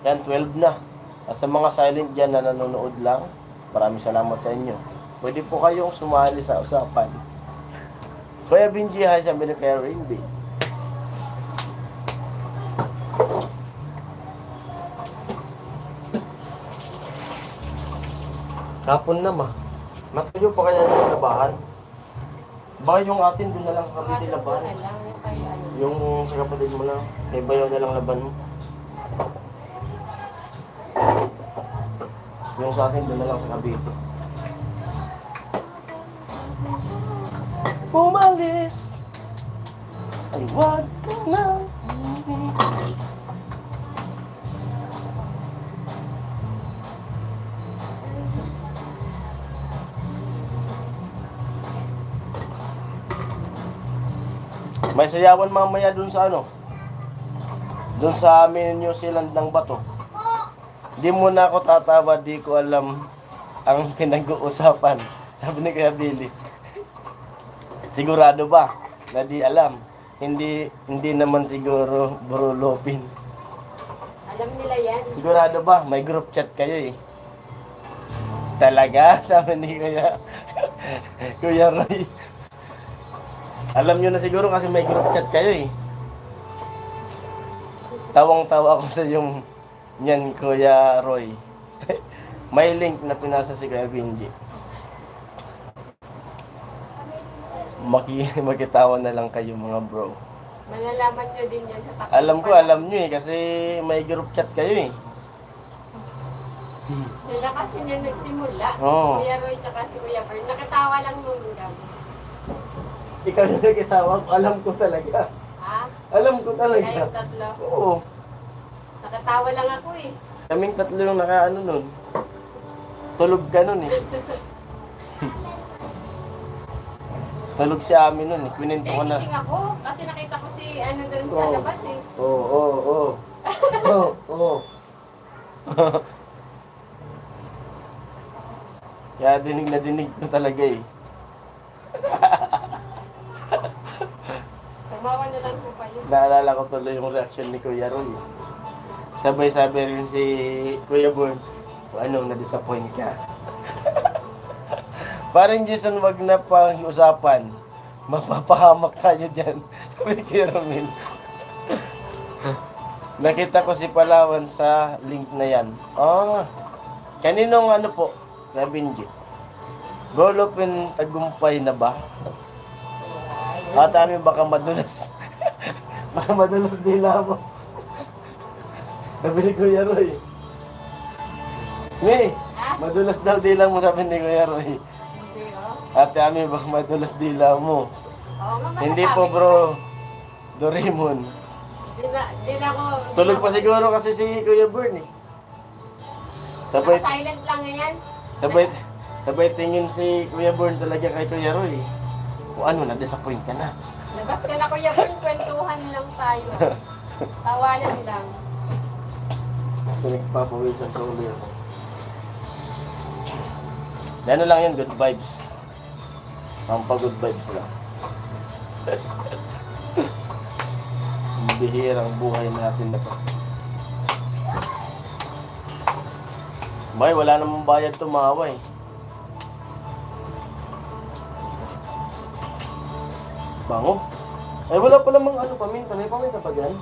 Yan, 12 na. At sa mga silent dyan na nanonood lang, maraming salamat sa inyo. Pwede po kayong sumali sa usapan. Kuya Benji, hi, sabi ni Kuya Rainby. Kapon na ma. Natuyo pa kaya yung labahan? Baka yung atin doon na lang kapatid laban. Yung sa kapatid mo lang, may bayaw na lang laban mo. Yung sa atin doon na lang sa Cavite. Umalis ay wag ka na. May sayawan mamaya dun sa ano? Dun sa amin New Zealand ng bato. Di mo na ako tatawa, di ko alam ang pinag-uusapan. Sabi ni Kuya Billy. Sigurado ba na di alam? Hindi naman siguro, Bro Lopin. Alam nila yan. Sigurado ba? May group chat kayo eh. Talaga? Sabi ni Kuya Kuya Roy. Alam nyo na siguro kasi may group chat kayo eh. Tawang-tawa ako sa yung yan, Kuya Roy. May link na pinasa si Kuya Benji. Makitawa na lang kayo mga bro. Malalaman nyo din yan sa takbo. Alam ko, alam nyo eh, kasi may group chat kayo eh. Sila kasi niya nagsimula. Oo. Kuya Roy tsaka si Kuya Bern. Nakatawa lang nung kami. Ikaw yung nakitawa, alam ko talaga. Ha? Alam ko talaga. Kayong tatlo. Oo. Nakatawa lang ako eh. Kaming tatlo yung nakaano nun. Tulog ka nun eh. Tulog si amin nun eh. Kwinento ko na. Gising ako. Kasi nakita ko si ano doon sa Oo. labas eh. Oo, oo, oo. Oo, oo. Kaya dinig na dinig ko talaga eh. Tumawa na lang po kayo. Naalala ko tuloy yung reaction ni Kuya Roy. Sabay-sabay rin si Kuya Born. Ano, na-disappoint ka. Parang Jason, wag na pang usapan. Mapapahamak tayo dyan. Sabi ni Kuya Romel. Nakita ko si Palawan sa link na yan. Ah, kaninong ano po? Sabi niyo. Goal open tagumpay na ba? At amin baka madulas. Baka madulas dila mo. Sabi ni Kuya Roy. May, madulas daw dila mo, sabi ni Kuya Roy. Hindi oh. Ate Ami, baka madulas dila mo. Oo nga, Hindi masasabi po ko bro, Doraemon. Di na ako. Tulog pa siguro kasi si Kuya Bern eh. Sabay, Silent lang yan. sabay tingin si Kuya Bern talaga kay Kuya Roy. O ano, na-disappoint ka na. Labas ka na Kuya Bern, kwentuhan lang tayo. Tawanan lang. Nagpapawisan sa ulo yun. Ano lang yun, good vibes. Good vibes lang. Ang bihirang buhay natin na to. Bay, wala namang bayad tumawa eh. Bango. Ay, wala pa namang ano, paminta. May paminta pa dyan.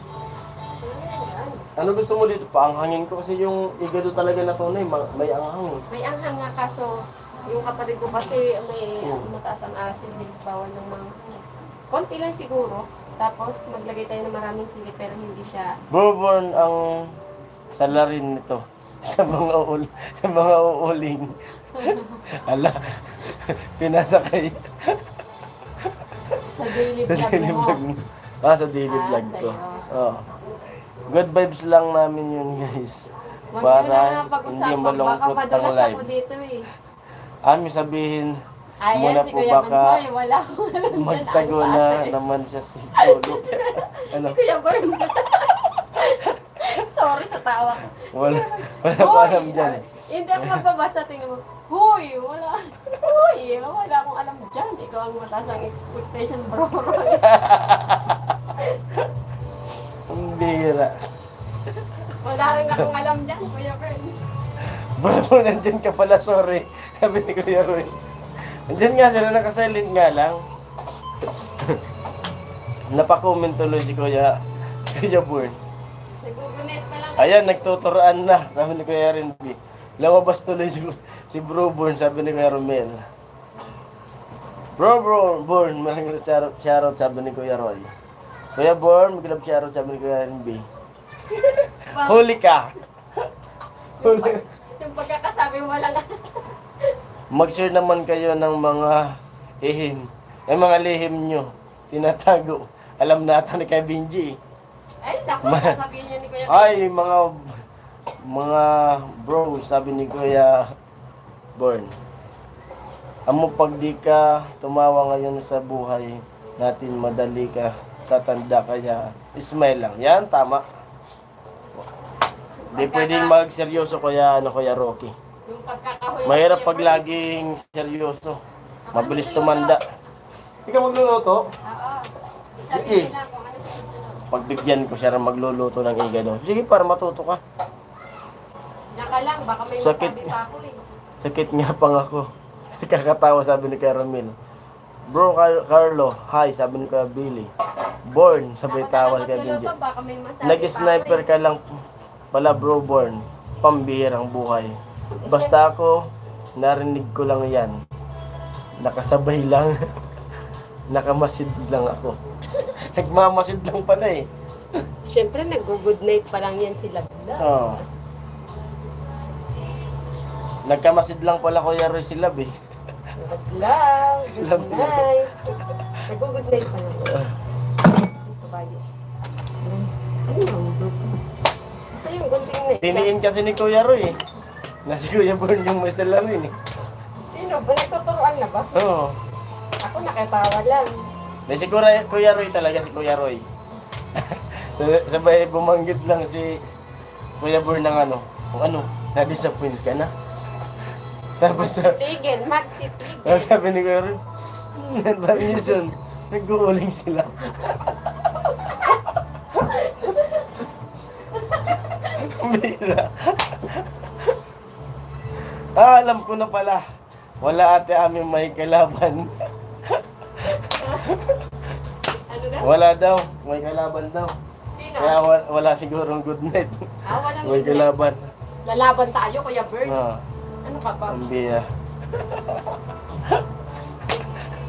Ano gusto mo dito? Paanghangin ko kasi yung igado talaga na tunay, may anghang. May anghang nga kaso, yung kapatid ko kasi may mataas ang acid, din bawal ng mga konti lang siguro. Tapos maglagay tayo ng maraming sili pero hindi siya. Bourbon ang salarin nito sa mga uuling. Ala, pinasakay Sa daily sa vlog daily mo. vlog mo. Ah, sa daily Ah, vlog ko. sa'yo. Oh. Good vibes lang namin yun, guys. Huwag Para nyo na nga hindi pag-usapan, baka malungkot ang madulas live. ako dito eh. Ami sabihin, Ayan, muna si po Kuya baka Bunboy, wala akong alam dyan. magtago Ano na ba? naman siya si Lolo. Ano? Si Kuya Bern. Sorry sa tawa ko. Wala ko Hoy! alam dyan. Hindi ako magbabasa, tingnan mo. Huy, wala. Huy, wala akong alam dyan. Ikaw ang mataas ang expectation, bro. Ang bihira. Wala rin akong alam dyan, Kuya Bern. Bravo, nandyan ka pala, sorry. Sabi ni Kuya Roy. Nandyan nga sila, nakasilent nga lang. Napakomment tuloy si Kuya Born. Nagugunet pa lang. Ayan, nagtuturoan na. Sabi ni Kuya Renby. Lumabas tuloy si Bro Born, sabi ni Kuya Romel. Bro Born, maraming shoutout, sabi ni Kuya Roy. Kuya Born, mag-love shoutout, sabi ni Kuya Renby. Huli ka! Yung pagkakasabi mo lang. Mag-share naman kayo ng mga ihim. Yung mga lihim nyo, tinatago. Alam natin ni Kuya Benji. Ay, naku, sasabihin niyo ni Kuya Bern. Ay, mga bro, sabi ni Kuya Born. Amo pag di ka tumawa ngayon sa buhay natin, madali ka tatanda, kaya smile lang. Yan, tama. Di pwedeng magseryoso kaya Kuya Rocky. Yung pagkakahuli. Mahirap pag laging seryoso. Mabilis tumanda. Ikaw magluluto? Oo. Sige. Isabihin na kung ano susunod. Pagbigyan ko siya ng magluluto ng igado. Sige, para matuto ka. Naka lang, baka may Sakit. masabi pa ako eh. Sakit nga pang ako. Kakatawa sabi ni Caramel. Bro Carlo, hi sabi ni Kuya Billy. Born, sabay tawa kay Benji. Baka may masabi Nag-sniper ka lang pala bro Born. Pambihirang buhay. Basta ako, narinig ko lang yan. Nakasabay lang. Nakamasid lang ako. Nagmamasid lang pala eh. Siyempre, nag-good night pa lang yan sila. Oo. Nagkamasid lang pala Kuya Roy si Lab eh. Good night. Nag-good night pa lang. Ito ba yun? Ano yung Kasi yung gunting night. Tiniin kasi ni Kuya Roy eh. Na si Kuya Born yung may salamin eh. Sino ba? Nagtuturuan na ba? Oo. Ako nakatawa lang. May si Kuya Roy talaga si Kuya Roy. Sabay bumanggit lang si Kuya Born ng ano. Kung ano, na-disappoint ka na. Tapos Tigil, tapos sabi ni Kuya Roy, variation, nag-uuling sila. Bira. Alam ko na pala. Wala ate amin may kalaban. Ano daw? Wala daw, may kalaban daw. Sino? Kaya wala sigurong good night. Walang May good night. kalaban. Lalaban tayo, Kuya Bird. Ah, Ano ka ba? ang biya.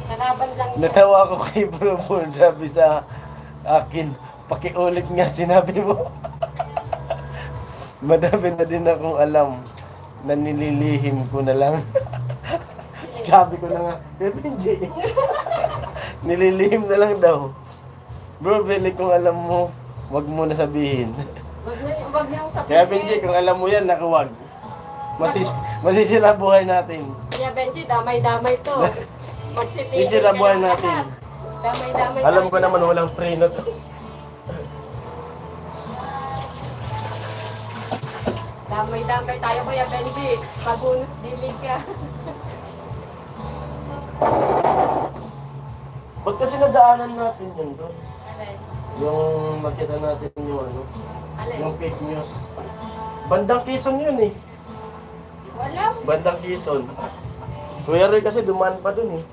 Lalaban lang yan. Natawa ko kay Bro Born, sabi sa akin, pakiulit nga sinabi mo. Madami na din akong alam na nililihim ko na lang. Sabi ko na nga, Kuya Benji, nililihim na lang daw. Bro, Billy, kung alam mo, wag mo na sabihin. Wag niyang sabihin. Kaya Benji, kung alam mo yan, nakuwag. Masisira buhay natin. Kaya Benji, damay-damay to. Magsitigil Sisira ka buhay lang natin. lahat. Damay-damay Alam tayo ko naman lahat. walang preno to. Damay-damay tayo, Kuya Benji. Pagunus dilig ka. Ba't kasi nadaanan natin yun doon? Alin? Yung makita natin yung ano, Alin? yung fake news. Bandang Quezon yun eh. Wala. Bandang Quezon. Kuya Roy kasi dumaan pa dun eh.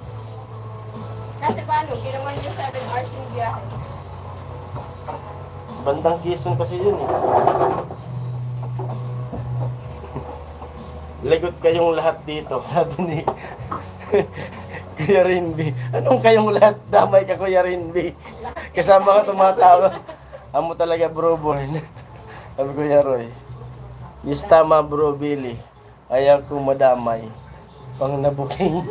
Kasi paano? Ginawa niyo 7 hours yung biyahe. Bandang Quezon kasi yun eh. Lagot kayong lahat dito, sabi ni Kuya Rinby. Anong kayong lahat? Damay ka Kuya Rinby. Kasama ka tumatawa. Amo talaga Bro Born. Sabi Kuya Roy. Yes tama Bro Billy. Ayaw ko madamay. Pang nabuking.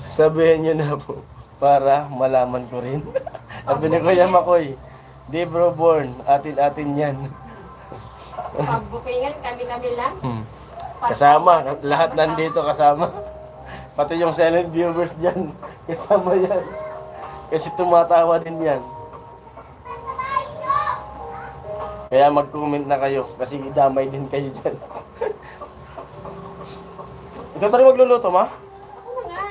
Sabihin nyo na po para malaman ko rin. Sabi ni Kuya Makoy. Di Bro Born, atin-atin yan. Pagbukingan, kami-kami lang. Kasama, lahat nandito kasama. Pati yung silent viewers dyan, kasama yan. Kasi tumatawa din yan. Kaya mag-comment na kayo, kasi damay din kayo dyan. Ikaw pa rin magluluto, ma? Ako nga.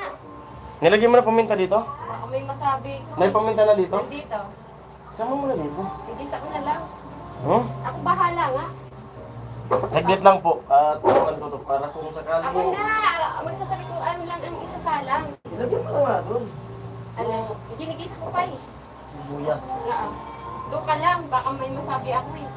Nilagyan mo na paminta dito? Baka may masabi. May paminta na dito? Dito. Sama mo na dito. Igisa ko na lang. Huh? Ako bahala nga. Saglit lang po. At tutukan ko to para kung sakali Ako na. Magsasabi ko ano lang ang isasalang. Ilagyan mo na nga doon. Ano? Ginigisa ko pa eh. Buyas. Oo. Doon ka lang. Baka may masabi ako eh.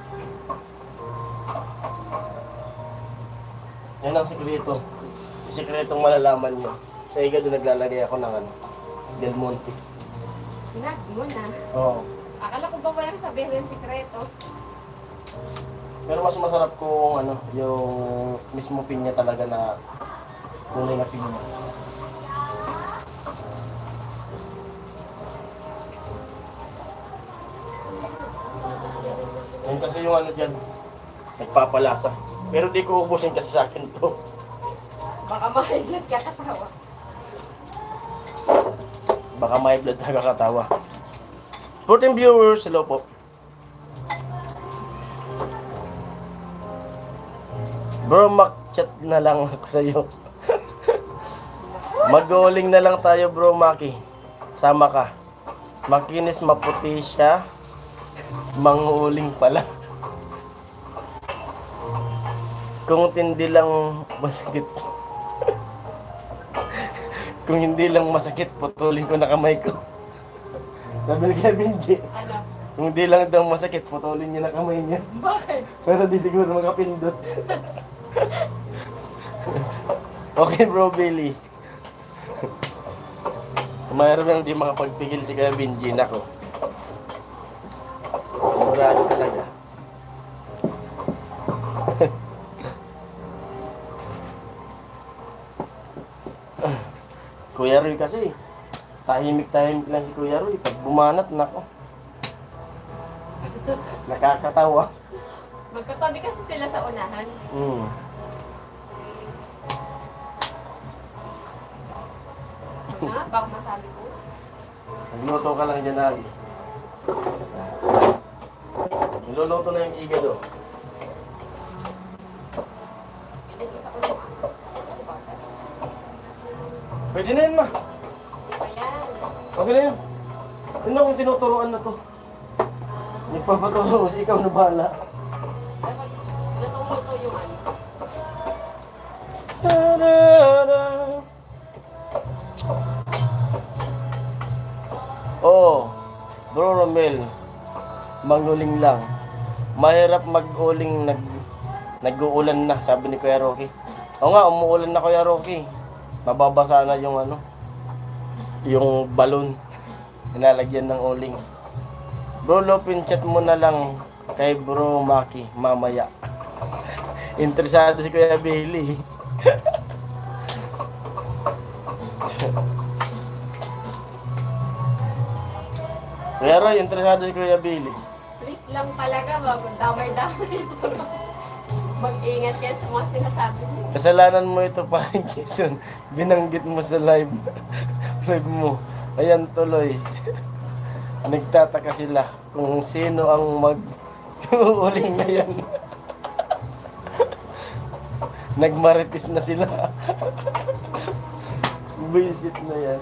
Yan ang sikreto. Yung sikretong malalaman nyo. Sa iga doon naglalagay ako ng ano, Del Monte. Sinabi mo na. Oo. Akala ko ba wala sabihin ng sikreto? Pero mas masarap kung ano, yung mismo pinya talaga na kulay na pinya. Yan kasi yung ano dyan, nagpapalasa. Pero di ko ubusin kasi sa akin to. Baka mahiglat ka katawa. Baka may blood nakakatawa. 14 viewers, hello po. Bro, mag-chat na lang ako sa'yo. Mag-uling na lang tayo bro, Maki. Sama ka. Makinis, maputi siya. Manguling pala. Kung tindi lang, masakit. Kung hindi lang masakit, putulin ko na kamay ko. Sabi ni Kevin G. Ano? Kung hindi lang daw masakit, putulin niya na kamay niya. Bakit? Pero di siguro makapindot. Okay bro, Billy. Mayroon lang di makapagpigil si Kevin G. Nako. Sigurado talaga. Kuya Roy kasi, tahimik-tahimik lang si Kuya Roy. Pag bumanat, nako. Nakakatawa. Magkatabi kasi sila sa unahan. Mm. Ha? Baka masabi ko. Nagluto ka lang dyan, Ali. Niluluto na yung igado. Pwede na yun, ma. Ayan. Okay na yun. Yun na kung tinuturuan na to. Nagpapaturo kasi ikaw na bahala. Dapat luto yung ano. Oh, Bro Romel, manguling lang. Mahirap mag-uling nag-uulan na, sabi ni Kuya Rocky. Oo nga, umuulan na Kuya Rocky. Mababasa na yung ano, yung balon. Nilalagyan ng uling. Bro Lopin, chat mo na lang kay Bro Maki mamaya. Interesado si Kuya Billy. Kuya Roy, interesado si Kuya Billy. Please lang talaga, wag damay-damay. Mag-ingat kayo sa mga sinasabi niyo. Kasalanan mo ito parang Jason. Binanggit mo sa live. Live mo. Ayan tuloy. Nagtataka sila kung sino ang mag-uuling ngayon. Nagmaritis na sila. Visit na yan.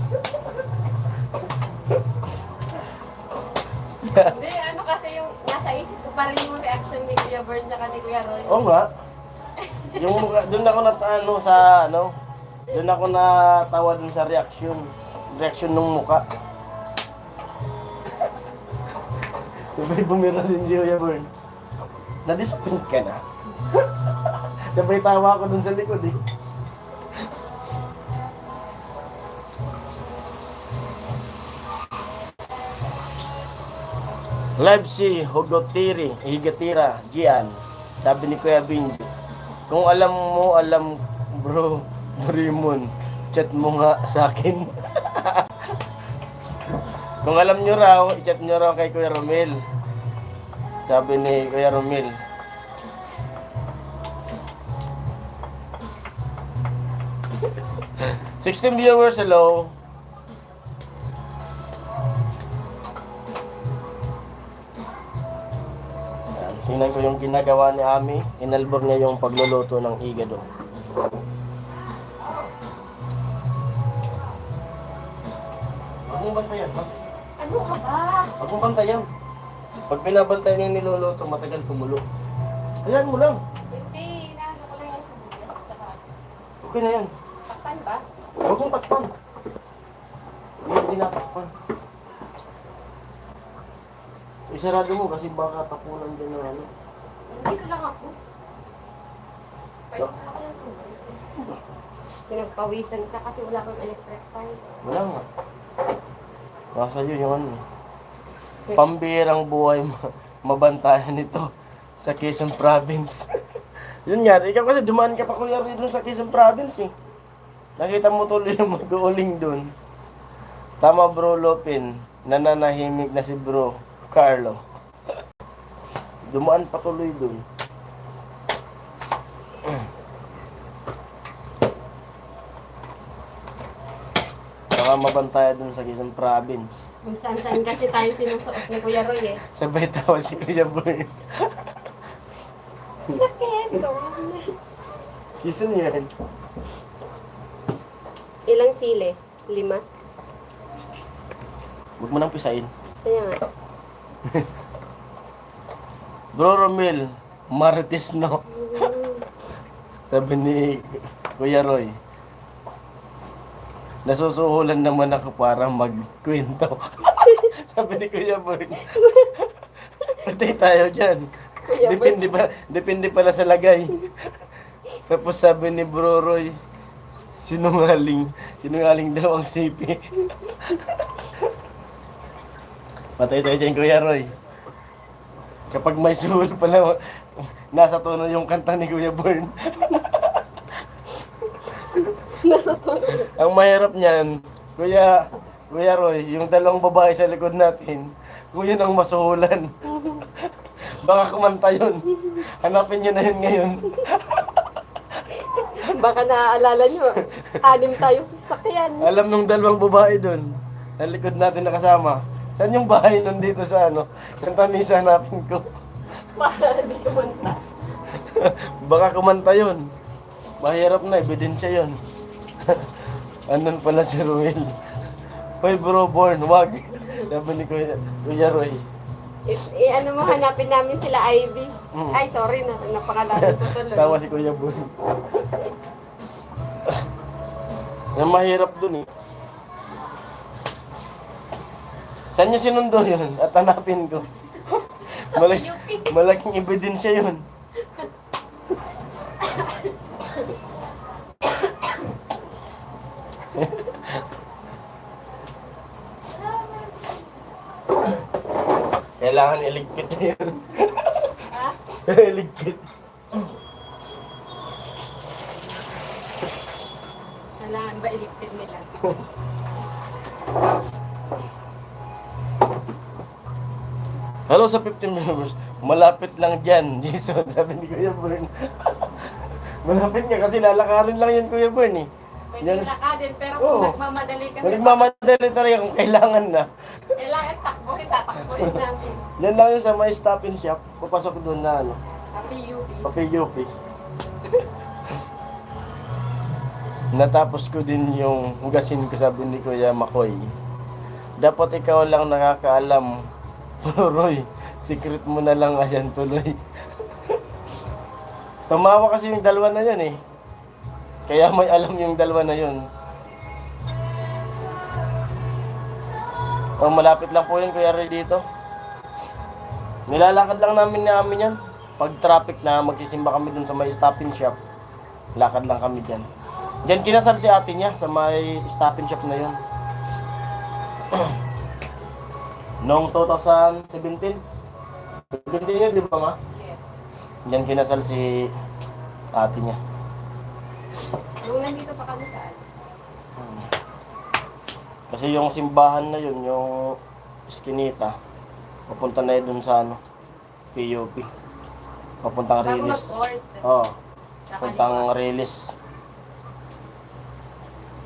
Hindi, ano kasi yung nasa isip ko pa rin yung reaction ni Kuya Bern at ni Kuya Roy. Oo nga. Yung doon ako ano sa ano, doon ako natawa dun sa reaction ng muka. Sabay bumira din si Kuya Bern. Na-disappoint ka na? Sabay tawa ako dun sa likod eh. Live si Higatira, Gian. Sabi ni Kuya Binji, kung alam mo, alam bro, Doraemon, chat mo nga sa akin. Kung alam nyo raw, i-chat nyo raw kay Kuya Romel. Sabi ni Kuya Romel. "16 viewers, hello." Yan, tingnan ko yung ginagawa ni Ami. Inalbor niya yung pagluluto ng igado. Huwag mong bantayan, ha? Ano ka ba? Huwag mong bantayan. Pag binabantayan yung niluluto, matagal kumulo. Ayan mo lang. Hindi, inaano ko lang yung sibuyas. Tsaka, Okay na yan. takpan ba? Huwag mong takpan. Hindi natakpan. Isarado mo kasi baka tapunan din ng ano. Dito lang ako. Pwede ako ng tubig. Pinagpawisan ka kasi wala kang electric fan. Wala nga. Nasa iyo yung ano. Pambirang buhay mabantayan nito sa Quezon Province. Yun nga, ikaw kasi dumaan ka pa Kuya rin dun sa Quezon Province eh. Nakita mo tuloy yung mag-uuling dun. Tama Bro Lopin, nananahimik na si Bro Carlo. Dumaan pa tuloy dun. Baka mabantayan dun sa Quezon Province. Kung saan-saan kasi tayo sinusuot ni Kuya Roy eh. Sabay tawa si Kuya Boy. Sa Quezon. Quezon yan. Ilang sili? 5? Huwag mo nang pisain. Kaya nga. Bro Romel, Marites no. Sabi ni Kuya Roy. nasusuhulan naman ako para magkwento. Sabi ni Kuya Born. Patay tayo dyan. Kuya Depende pala sa lagay. Tapos sabi ni Bro Roy, sinungaling daw ang sipi. Patay tayo dyan, Kuya Roy. Kapag may suhol pala, nasa tono yung kanta ni Kuya Born. Nasa tono. Ang mahirap niyan, Kuya Roy, yung dalawang babae sa likod natin, kuya nang masuhulan. Baka kumanta yun. Hanapin nyo na yun ngayon. Baka naaalala nyo, 6 tayo sa sasakyan. Alam nung dalawang babae doon, sa likod natin nakasama. Saan yung bahay nun dito sa Santa Misa hanapin ko. Para di kumanta. Baka kumanta yun. Mahirap na, ebidensya yun. Anon pala si Ruel. Hoy Bro Born, wag. Sabi ni Kuya Roy. Ano mo, hanapin namin sila Ivy. Ay, sorry na, napakalaman ko tuloy. Tawa si Kuya Born. Yung mahirap dun eh. Saan nyo sinundo yun? At hanapin ko. Sa PUP. Malaking ebidensya yun. Kailangan iligpit na yun. Ha? Iligpit. Kailangan ba iligpit nila? Hello sa 15 viewers. Malapit lang dyan, Jason. Sabi ni Kuya Bern. Malapit nga kasi lalakarin lang yan, Kuya Bern eh. Pwede lakadin, pero Oo. kung nagmamadali kami, Kung nagmamadali talaga kung kailangan na. kailangan takbuhin, tatakbuhin namin. Yan lang yun sa may stop and shop. Papasok doon na PUP. PUP. Natapos ko din yung hugasin ko, sabi ni Kuya Makoy. Dapat ikaw lang nakakaalam. Roy, secret mo na lang, ayan tuloy. Tumawa kasi yung dalawa na yan eh. Kaya may alam yung dalawa na yun. Oh, malapit lang po yun, Kuya Roy, dito. Nilalakad lang namin yan. Pag traffic na, magsisimba kami dun sa may stop and shop. Lakad lang kami dyan. Diyan kinasal si ate niya sa may stop and shop na yun. Noong 2017. 17 yun, di ba ma? Yes. Diyan kinasal si ate niya. Nung nandito pa kami saan? Kasi yung simbahan na yun, yung Eskinita, papunta na yun dun sa PUP. Papuntang Bago Rilis. mag-port. Oo, papuntang Rilis.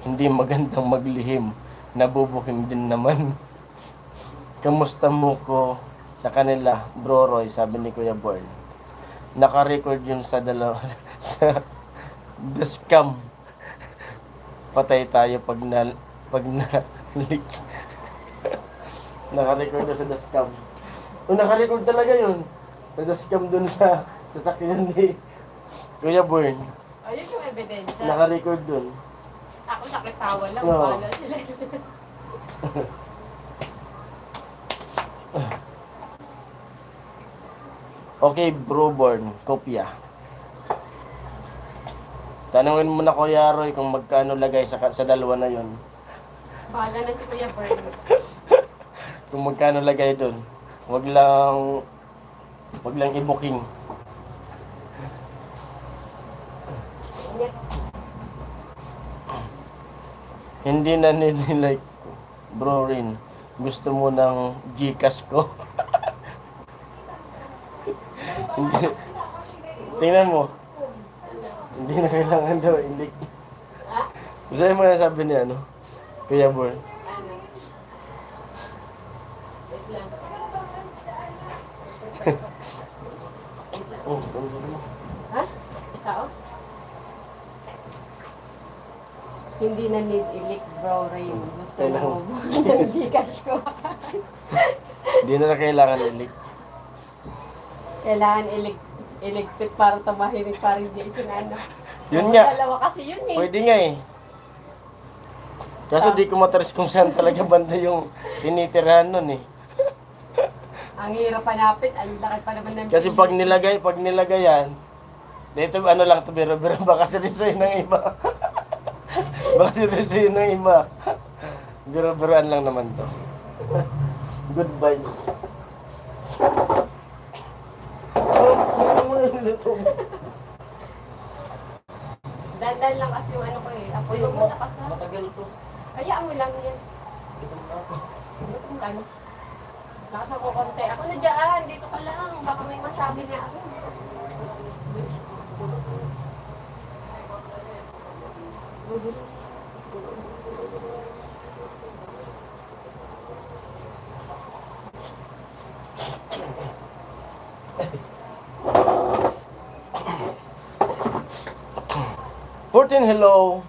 Hindi magandang maglihim, nabubukim din naman. Kamusta mo ko sa kanila, Bro Roy, sabi ni Kuya Born. Naka-record yun sa sa The Scam. Patay tayo pag na-leak. Naka-record na sa The Scam. O, naka-record talaga yun. Sa The Scam dun sa sasakyan ni Kuya Born. Ayun yung ebidensya. Naka-record dun. Ako nakitawa lang, Oo. bahala sila. Okay, Bro Born, kopya. Tanungin mo na Kuya Roy kung magkano lagay sa dalawa na yon. Bahala na si Kuya Bern. Kung magkano lagay doon. Wag lang i-booking. Hindi na nilike, Bro Rin. Gusto mo ng Gcash ko? Hindi. Tingnan mo. Hindi na kailangan daw i-like. Ha? Sa'yo mo na sabi niya, Kuya Born. Ano? Wait lang. Oh, sabi mo. Ha? Tao? Hindi na need i-leak, Bro Ray. Gusto Kailangan. mo ng Gcash ko. Hindi na kailangan i-like. Kailangan iligpit para tumahimik parang Jason ano. Yun nga. Dalawa kasi yun eh. Pwede nga eh. Kaso di ko mataris kung saan talaga banda yung tinitirahan nun eh. Ang hirap hanapin, ang laki pa naman ng Kasi pag nilagay yan, dito ano lang to biro-biro, baka seryosohin ng iba. Baka seryosohin ng iba. Biro-biroan lang naman to. Good vibes. Dandan lang kasi yung ano ko eh. Ako yung muna ka sa... Matagal to. Hayaan mo lang yan. Ito mo na ako. Dito mo lang. Lakas ako konti. Ako na dyan. Dito ka lang. Baka may masabi na ako. Portin, hello.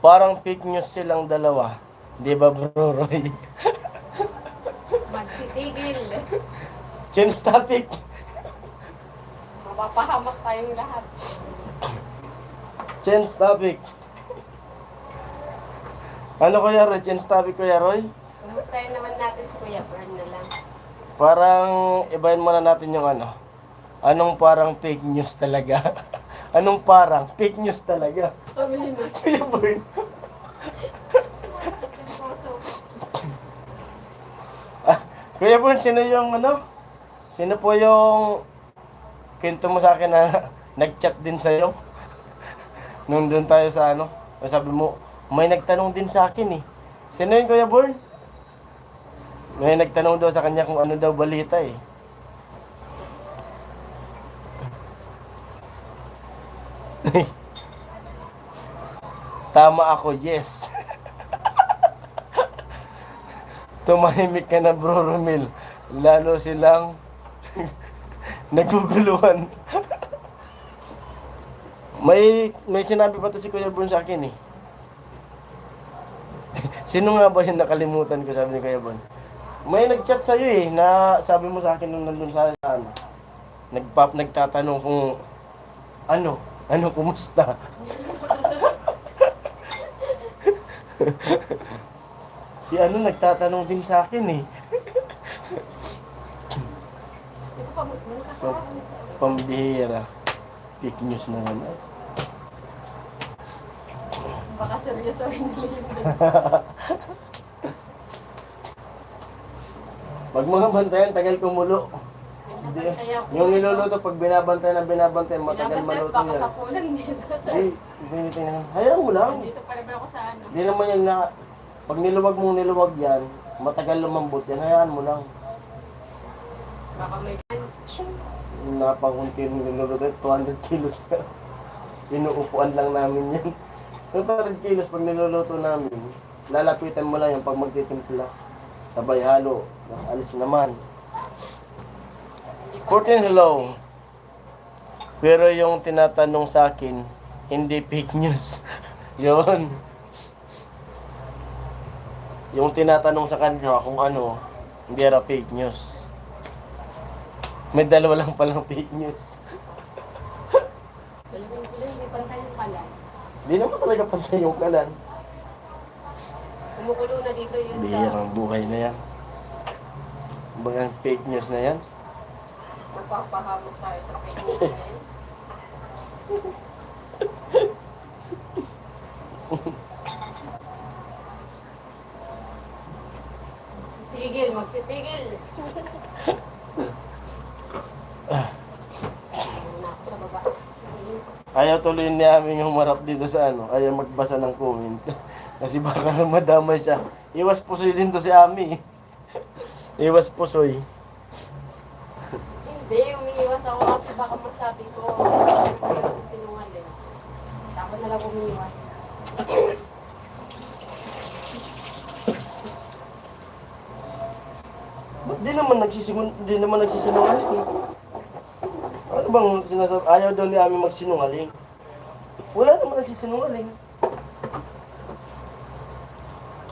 Parang fake news silang dalawa. Di ba, bro Roy? Magsitigil. Change topic. Mapapahamak tayong lahat. Change topic. Ano Kuya Roy? Change topic Kuya Roy? Kumustahin naman natin si Kuya Bern na lang. Parang ibahin muna natin yung ano. Anong parang fake news talaga? Anong parang fake news talaga? Sabi niyo. Kuya Bern. Kuya Bern, sino yung ano? Sino po yung kwento mo sa akin na nag-chat din sa'yo? Nung doon tayo sa ano? Sabi mo, may nagtanong din sa akin eh. Sino yun Kuya Bern? May nagtanong daw sa kanya kung ano daw balita eh. Tama ako, yes. Tumahimik ka na bro Romil. Lalo silang naguguluhan. may sinabi pa to si Kuya Bon sa akin eh. Sino nga ba yung nakalimutan ko, sabi ni Kuya Bon? May nag-chat sa'yo eh, na sabi mo sa akin nung nandun sa ano. Nagtatanong kung ano, kumusta? Si ano nagtatanong din sa akin eh. Pambihira. Fake news na naman. Baka seryosohin nila yun. Pag mga bantayan, tagal kumulo. Hindi. Yung niluluto, pag binabantayan, matagal maluto Baka yan. kapulan dito sa... Ay, tingnan. Hayaan mo lang. Dito pa naman ako sa ano. Hindi naman yung pag niluwag yan, matagal lumambot yan, hayaan mo lang. Baka may punching. Napakunti yung niluluto, 200 kilos na. Inuupuan lang namin yan. Yung 200 kilos pag niluluto namin, lalapitan mo lang yung pag magtitimpla. Sabay halo, alis naman. 14, hello. Pero yung tinatanong sa akin, hindi fake news. Yun. Yung tinatanong sa kanya kung ano, hindi era fake news. May dalawa lang palang fake news. Dalawang kilo, hindi pantay yung kalan. Hindi naman talaga pantay yung kalan. Kumukulo na dito yun sa... Bihirang buhay na yan. Bagang fake news na yan. Magpapahamok tayo sa fake news na yun. Magsitigil. Ayun na ako sa baba. Ayaw tuloy ni aming humarap dito sa ano. Ayaw magbasa ng comment. Kasi baka na madamay siya. Iwas pusoy din to si Ami. Iwas pusoy. Hindi, umiiwas ako kasi baka masabi ko sinungaling. Tapos na lang umiiwas. Ba't di naman nagsisinungaling eh? Ano bang sinasabi? Ayaw daw ni Ami magsinungaling. Wala naman nagsisinungaling.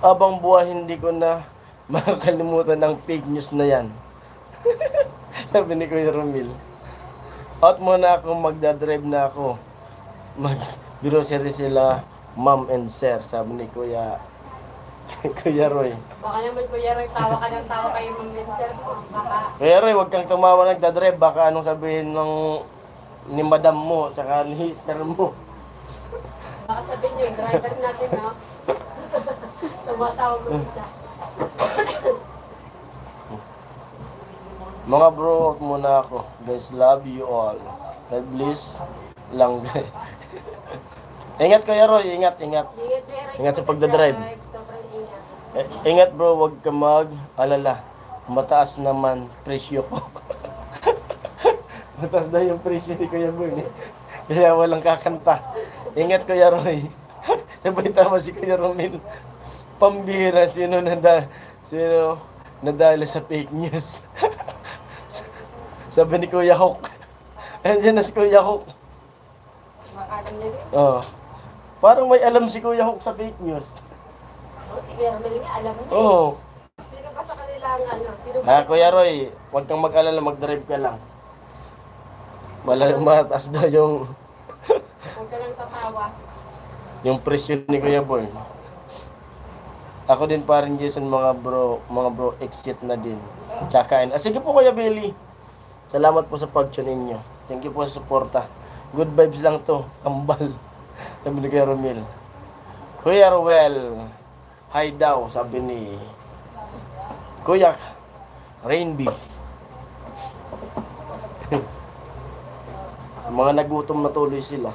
Abang buhay hindi ko na makakalimutan ng fake news na yan. Sabi ni Kuya Romil. Out muna ako, magdadrive na ako. Mag-grocery sila, mom and sir, sabi ni Kuya Kuya Roy. Baka naman Kuya Roy, tawa ka ng tawa kayo Ma'am Vincent. Baka, Kuya Roy, huwag kang tumawa nagdadrive. Baka anong sabihin ni madam mo, saka ni sir mo. baka sabihin niyo, yung driver natin, no? Tumatawa mo isa. Mga bro, wag muna ako. Guys, love you all. God bless lang. Ingat Kuya Roy, ingat. Ingat, Kuya Roy, Ingat sa pagdadrive. Sobrang ingat. Ingat bro, wag ka mag-alala. Mataas naman presyo ko. Mataas na yung presyo ni Kuya Boy. Kaya walang kakanta. Ingat Kuya Roy. Sabay tama si Kuya Romil. Pambira, sino nadala sa fake news. Sabi ni Kuya Hawk. Andiyan na si Kuya Hawk. Makalam niya rin. Oh. Parang may alam si Kuya Hawk sa fake news. Oh, si Kuya Romel nga, alam niya. Oo. Sino ba sa kanila ang ano? Sino ba? Kuya Roy, huwag kang mag-alala, mag-drive ka lang. Mataas daw Huwag ka lang tatawa. yung presyo ni Kuya Boy. Ako din pa rin Jason, mga bro, exit na din. Tsakain. Sige po Kuya Billy. Salamat po sa pag-tune ninyo. Thank you po sa suporta. Good vibes lang to. Kambal. Sabi ni Kuya Romil. Kuya Ruel. Hi daw, sabi ni Kuya Rainby. Mga nagutom na tuloy sila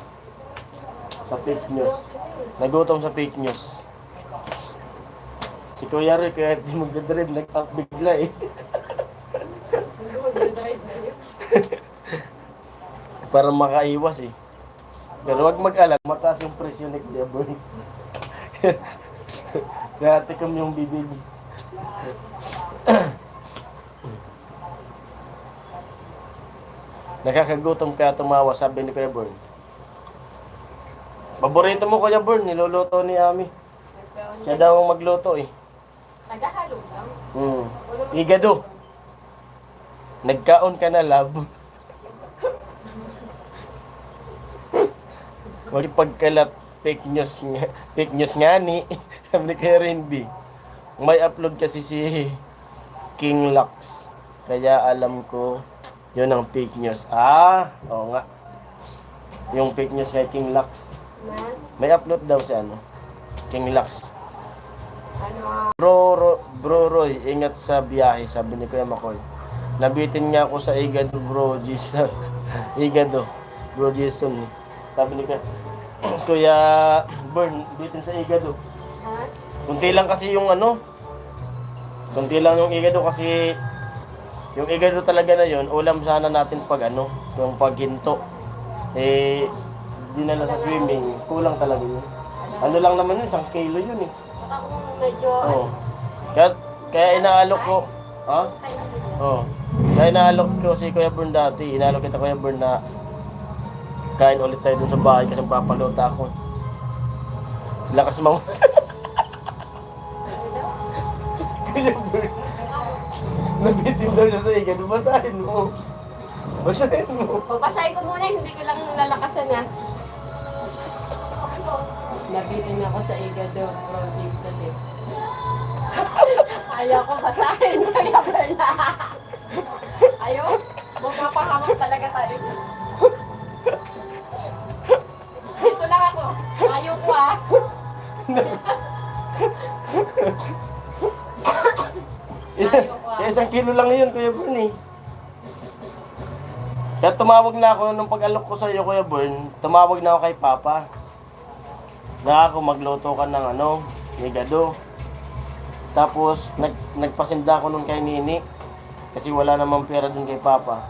sa fake news. Nagutom sa fake news. Si Kuya Roy, kaya di magdadrive, nag-up bigla eh. Hindi mag-drive na yun. Para makaiwas eh. Pero wag mag-alala, mataas yung presyo ni Kuya Boy. Kaya tikom yung bibig. Nakakagutom ka tumawa, sabi ni Kuya Boy. Paborito mo Kuya Boy, niluluto ni Ami. Siya daw ang magluto eh. Tagahalo lang. Igado. Nagkaon ka na, love. Wali pagkalat, fake news nga ni. Sabi ni Kuya Randy. May upload kasi si King Lux. Kaya alam ko, yun ang fake news. Oo nga. Yung fake news kay King Lux. Man, May upload daw si King Lux. ano, Bro Roy, ingat sa biyahe, sabi ni Kuya Makoy. Nabitin nga ako sa Igado, bro Jason. Igado, bro Jason. Sabi ni Kuya Burn, bitin sa Igado. ha? Kunti lang kasi yung kunti lang yung Igado kasi yung Igado talaga na yun, ulam sana natin pag yung paghinto. Dinala sa swimming, kulang talaga yun. Ano lang naman yun, 1 kilo yun eh. Baka kung medyo, Oo. Kaya inaalok ko, Oo. Kaya inaalok ko si Kuya Burn dati, inaalok kita Kuya Burn na kain ulit tayo dun sa bahay kasi papaluta ako. Lakas mo. Kuya Burn. Nabitin daw siya sa iga, basahin mo. Basahin mo. Papasahin ko muna, hindi ko lang lalakasan ha. Nabitin ako sa Igado, bro, Jason eh. Ayaw ko basahin, kaya Berna. Ayaw, mapapahamak talaga tayo. Ito lang ako, ayaw ko ha. Isang kilo lang yun, Kuya Burn eh. Kaya tumawag na ako nung pag-alok ko sa iyo, Kuya Burn. Tumawag na ako kay Papa. Na ako magluto ka ng igado. Tapos nagpasinda ako nun kay Nini. Kasi wala namang pera dun kay Papa.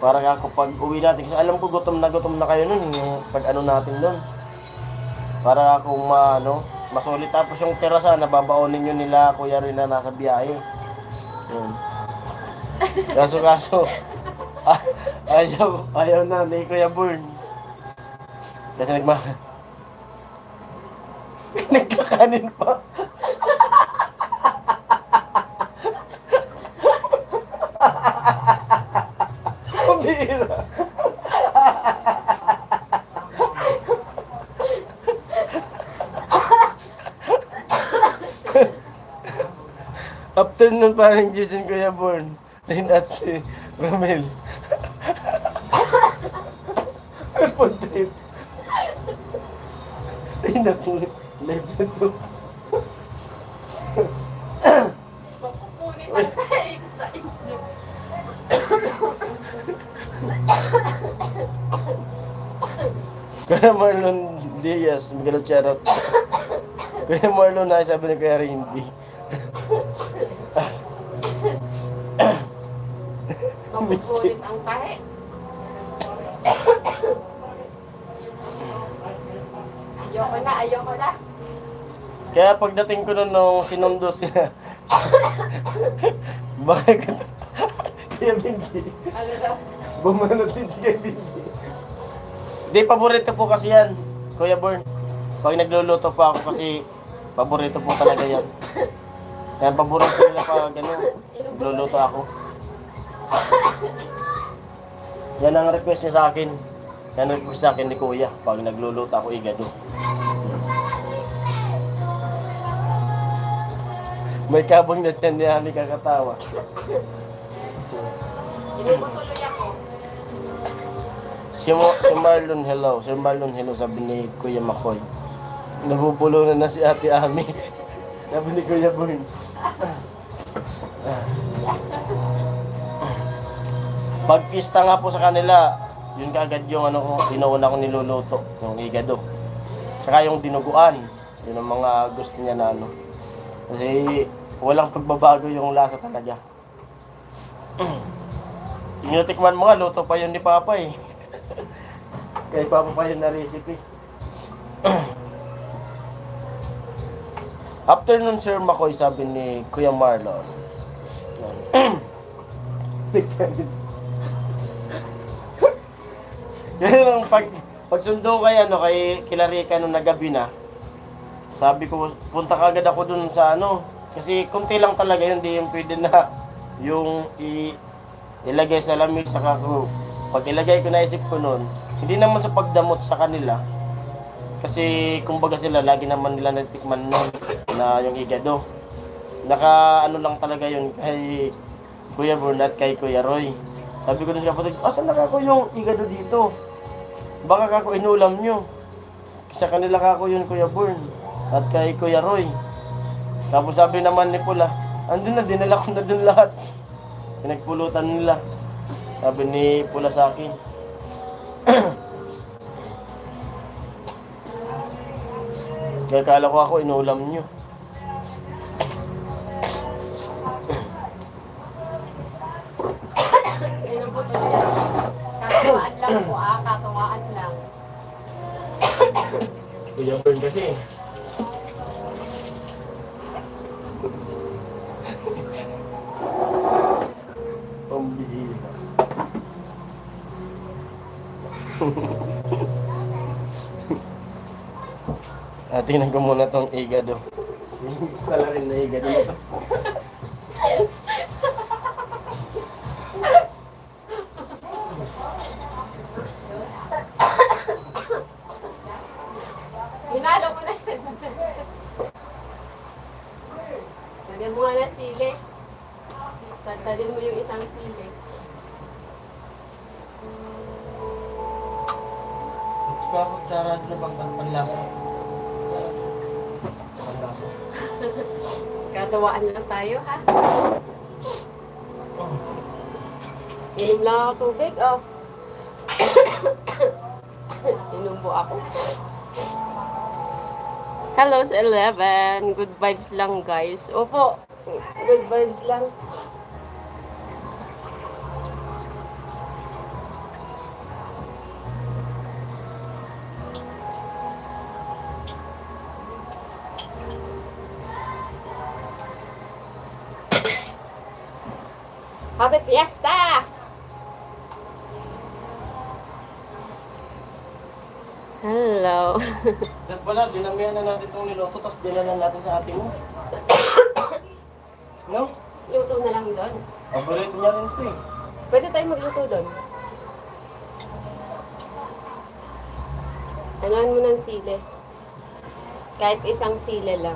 Para ako pag uwi natin. Kasi alam ko gutom na kayo nun. Yung pag natin nun. Para ako masulit. Tapos yung tira sana, babaonin nyo nila Kuya Rin na nasa biyahe. Yun. Kaso, ayaw na ni Kuya Burn. Kasi nagkakanin pa. Pambira. Afternoon parang Jason Kuya Born. Rin at si Romel. Food trip. Rin at live na to. Mapupunit ang tayo ko sa inyo. Kuya Marlon Diaz, Miguel Charot. Kuya Marlon na sabi ni Kuya Rindy. Mapupunit ang tahe. Ayoko na. Kaya pagdating ko nun nung sinundo sila, bakit ka Kuya Benji, Ano daw? bumanat din si Kuya Benji. Hindi, paborito po kasi yan, Kuya Born. Pag nagluluto pa ako kasi, paborito po talaga yan. Kaya paborito nila pag nagluluto ako. Yan ang request niya sa akin. Yan ang request sa akin ni Kuya, pag nagluluto ako igado. May kabang na dyan niya, hindi kakatawa. Inubutuloy ako. Si Marlon, hello. Si Marlon, hello, sabi ni Kuya Makoy. Nabubulunan na si Ate Ami. Sabi ni Kuya Born. Pag pista nga po sa kanila, yun kaagad yung inuuna ko niluluto, yung igado. Saka yung dinuguan, yun ang mga gusto niya na Kasi walang pagbabago yung lasa talaga. Tinutikman mo nga, luto pa yun ni Papa eh. Kay Papa pa yun na recipe. Afternoon, Sir Makoy, sabi ni Kuya Marlon. Ganun ang pagsundo kay Kilarika nung nagabi na. Sabi ko, punta kagad ako dun sa kasi kunti lang talaga yun, di yung pwede na yung ilagay sa lamig sa kako. Pag ilagay ko, naisip ko nun, hindi naman sa pagdamot sa kanila. Kasi kumbaga sila, lagi naman nila natikman nun na yung igado. Lang talaga yun kay Kuya Born at kay Kuya Roy. Sabi ko dun sa kapatid, asan na kako yung igado dito? Baka kako inulam nyo. Sa kanila kako yun, Kuya Born at kay Kuya Roy. Tapos sabi naman ni Pula, andun na, dinala ko na dun lahat. Pinagpulutan nila. Sabi ni Pula sa akin. Kaya kala ko ako inulam nyo. Inubutuloy ako. Katuwaan lang po katuwaan lang. Kuya Born kasi. Pambihira. Tingnan ko muna tong igado. Salarin na igado na to. Hinalo ko na. Lagyan mo nga ng sili. Sandalin mo yung isang sili. Ito ako tsara na bang panlasa? Panlasa. Katuwaan lang tayo, ha? Inom lang ako tubig, oh. Inubo ako. Hello sa 11. Good vibes lang, guys. Opo. Good vibes lang. Happy Fiesta! Hello. Dahil pala, dinamihan na natin itong niloto, tapos dinala natin sa ate mo. No? Luto na lang doon. Paborito niya rin ito eh. Pwede tayo magluto doon. Anuhan mo ng sili. Kahit isang sili lang.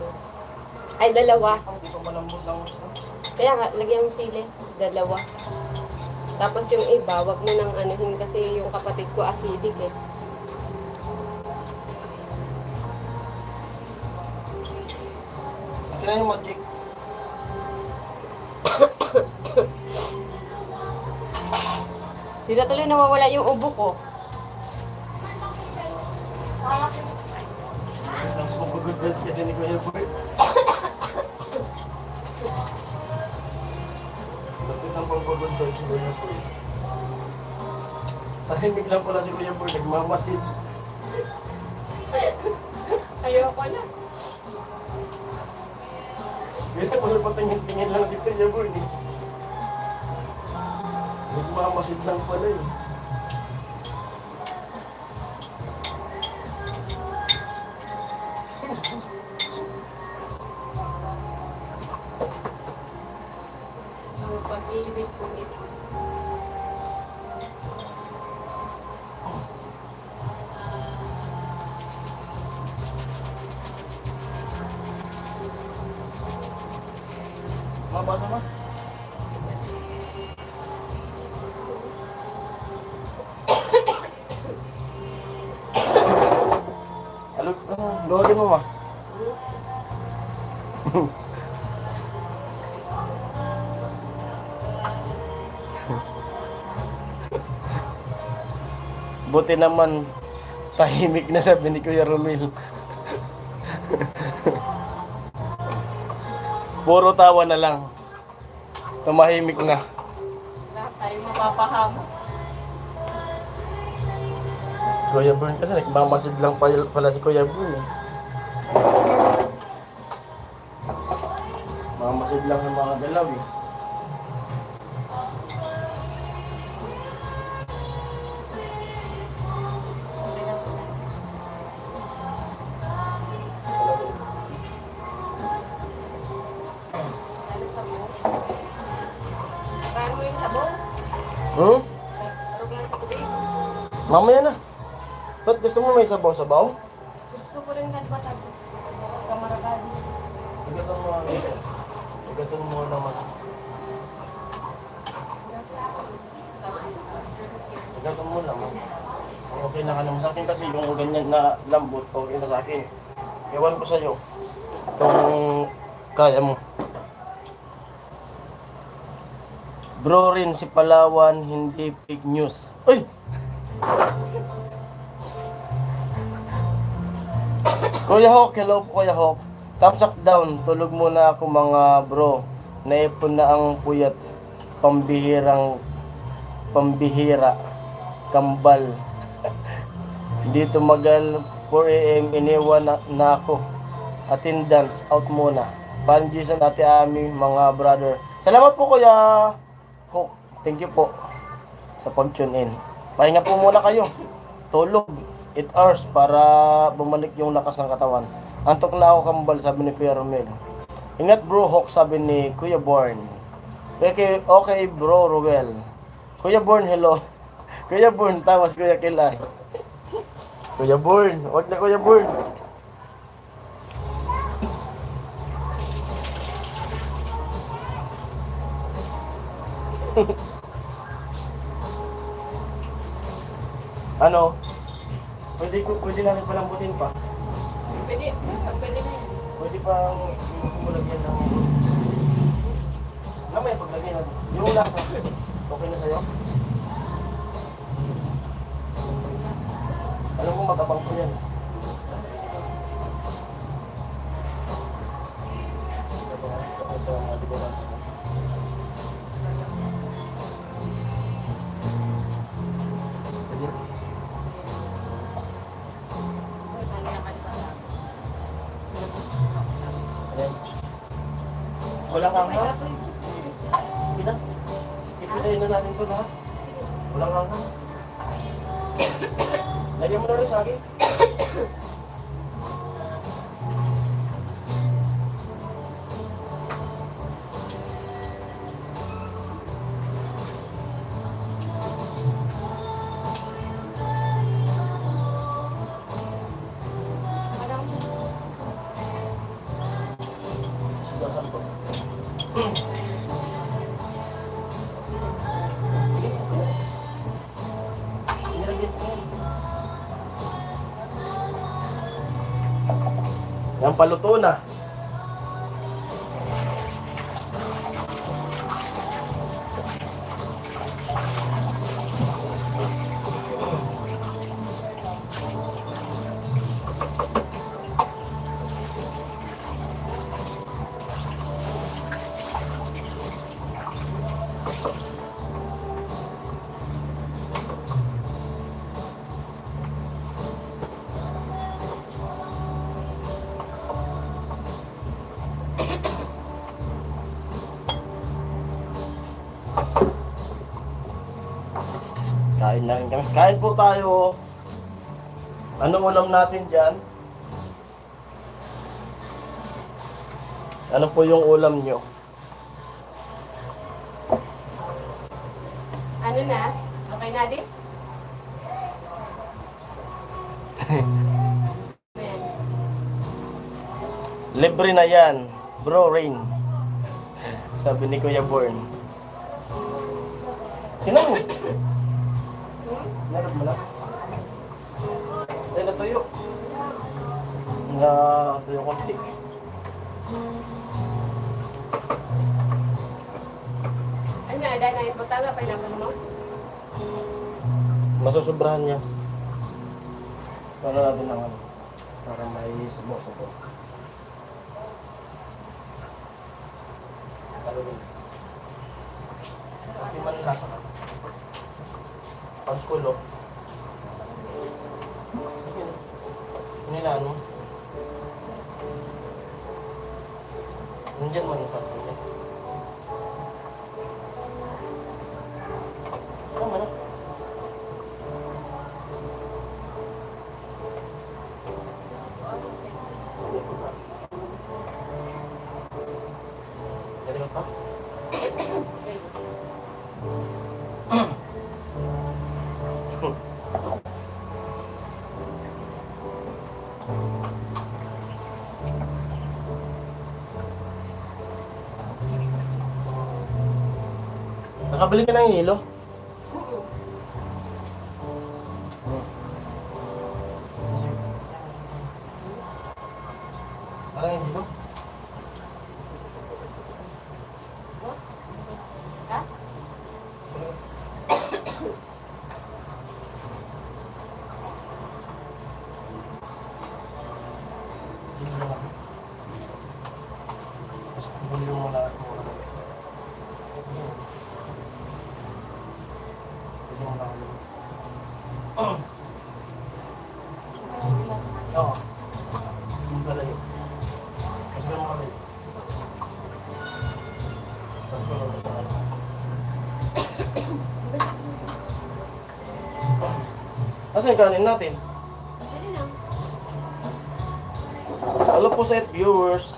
Ay, dalawa. Hindi pa malambot lang gusto. Kaya nga, lagyan ng sili. Dalawa. Tapos yung iba, wag mo nang anuhin kasi yung kapatid ko acidic eh. Akin na yung magic. Hindi na tuloy nawawala yung ubo ko. Ang pagod dyan kasi ni Kuya Boy. Bakit ang pagod dyan si Kuya Boy? Tahimik lang pala si Kuya Boy, nagmamasid. Ayoko na. Kaya pala patingin-tingin lang si Kuya Boy. Nagmamasid lang pala eh. Ang pag-ibig ko ito. Mabasa ba? Halo, gawin mo ma. Buti naman tahimik na sabi ni Kuya Romel. Puro tawa na lang. Tumahimik na. Lahat tayo mapapahama. Kuya Bern kasi nagmamasid lang pala si Kuya Bern eh. Mamasid lang ng mga galaw eh. Ano sabaw? Paano mo yung sabaw? Hmm? Tarog lang sa tubig. Mamaya na. Ba't gusto mo may sabaw-sabaw? Gusto ko rin kalbatan. Kamaragado. Igaton mo ano. Igaton mo naman. Igaton mo naman. Okay na ka naman sa akin kasi yung ganyan na lambot, okay na sa akin. Ewan ko sa'yo. Kung kaya mo. Bro rin si Palawan, hindi fake news. Uy! Kuya Hawk, hello po Kuya Hawk. Thumbs up down, tulog muna ako mga bro. Naipon na ang puyat. Pambihira. Kambal. Hindi tumagal 4 AM, iniwan na ako. Attendance, out muna. Parang Jason, Ate Ami, mga brother. Salamat po Kuya Hawk. Thank you po sa pag-tune in. Pahinga po muna kayo. Tulog. 8 hours para bumalik yung lakas ng katawan. Antok na ako kambal, sabi ni Kuya Romel. Ingat bro, Hawk, sabi ni Kuya Born. Okay bro, Ruel. Kuya Born, hello. Kuya Born, tawas Kuya Kilay. Kuya Born, wag na Kuya Born. Ano? Pwede namin palambutin pa. Pwede. Pwede na yan. Pwede pa mulagyan ng... Namaya paglagyan natin. Yung lasa, okay na sa'yo? Alam mo, matabang ko yan. Ayan. Walang hanggang. Sige na. Ipisayin na natin ito lahat. Walang hanggang. Lagyan mo na rin sa akin. Yan paluto na. Kain na rin kami. Kain po tayo. Anong ulam natin dyan? Ano po yung ulam nyo? Ano na? Okay na din? Ayan. Libre na yan. Bro, Rain. Sabi ni Kuya Born. Sino mo? Meron mo lang? Ay, natuyo. Natuyo konti. Ano, ada na yung butanga pa naman mo? Masusobrahan niya. Para natin ng ano. Para may sumo-sumo. Hindi man lasa ka. Pagkulo. Nilaan mo. Nandiyan man yung pagkulo. Tama na. Jadi apa? Nakabili ka ng hilo? Parang yung hilo? Boss? Ha? Hilo lang. Tapos hilo mo na ako. Hilo mo na ako. Oo. Yung pala yun. Mas ganun kami. Mas ganun kami. Asan yung kanin natin? Pwede na. Hello po sa viewers.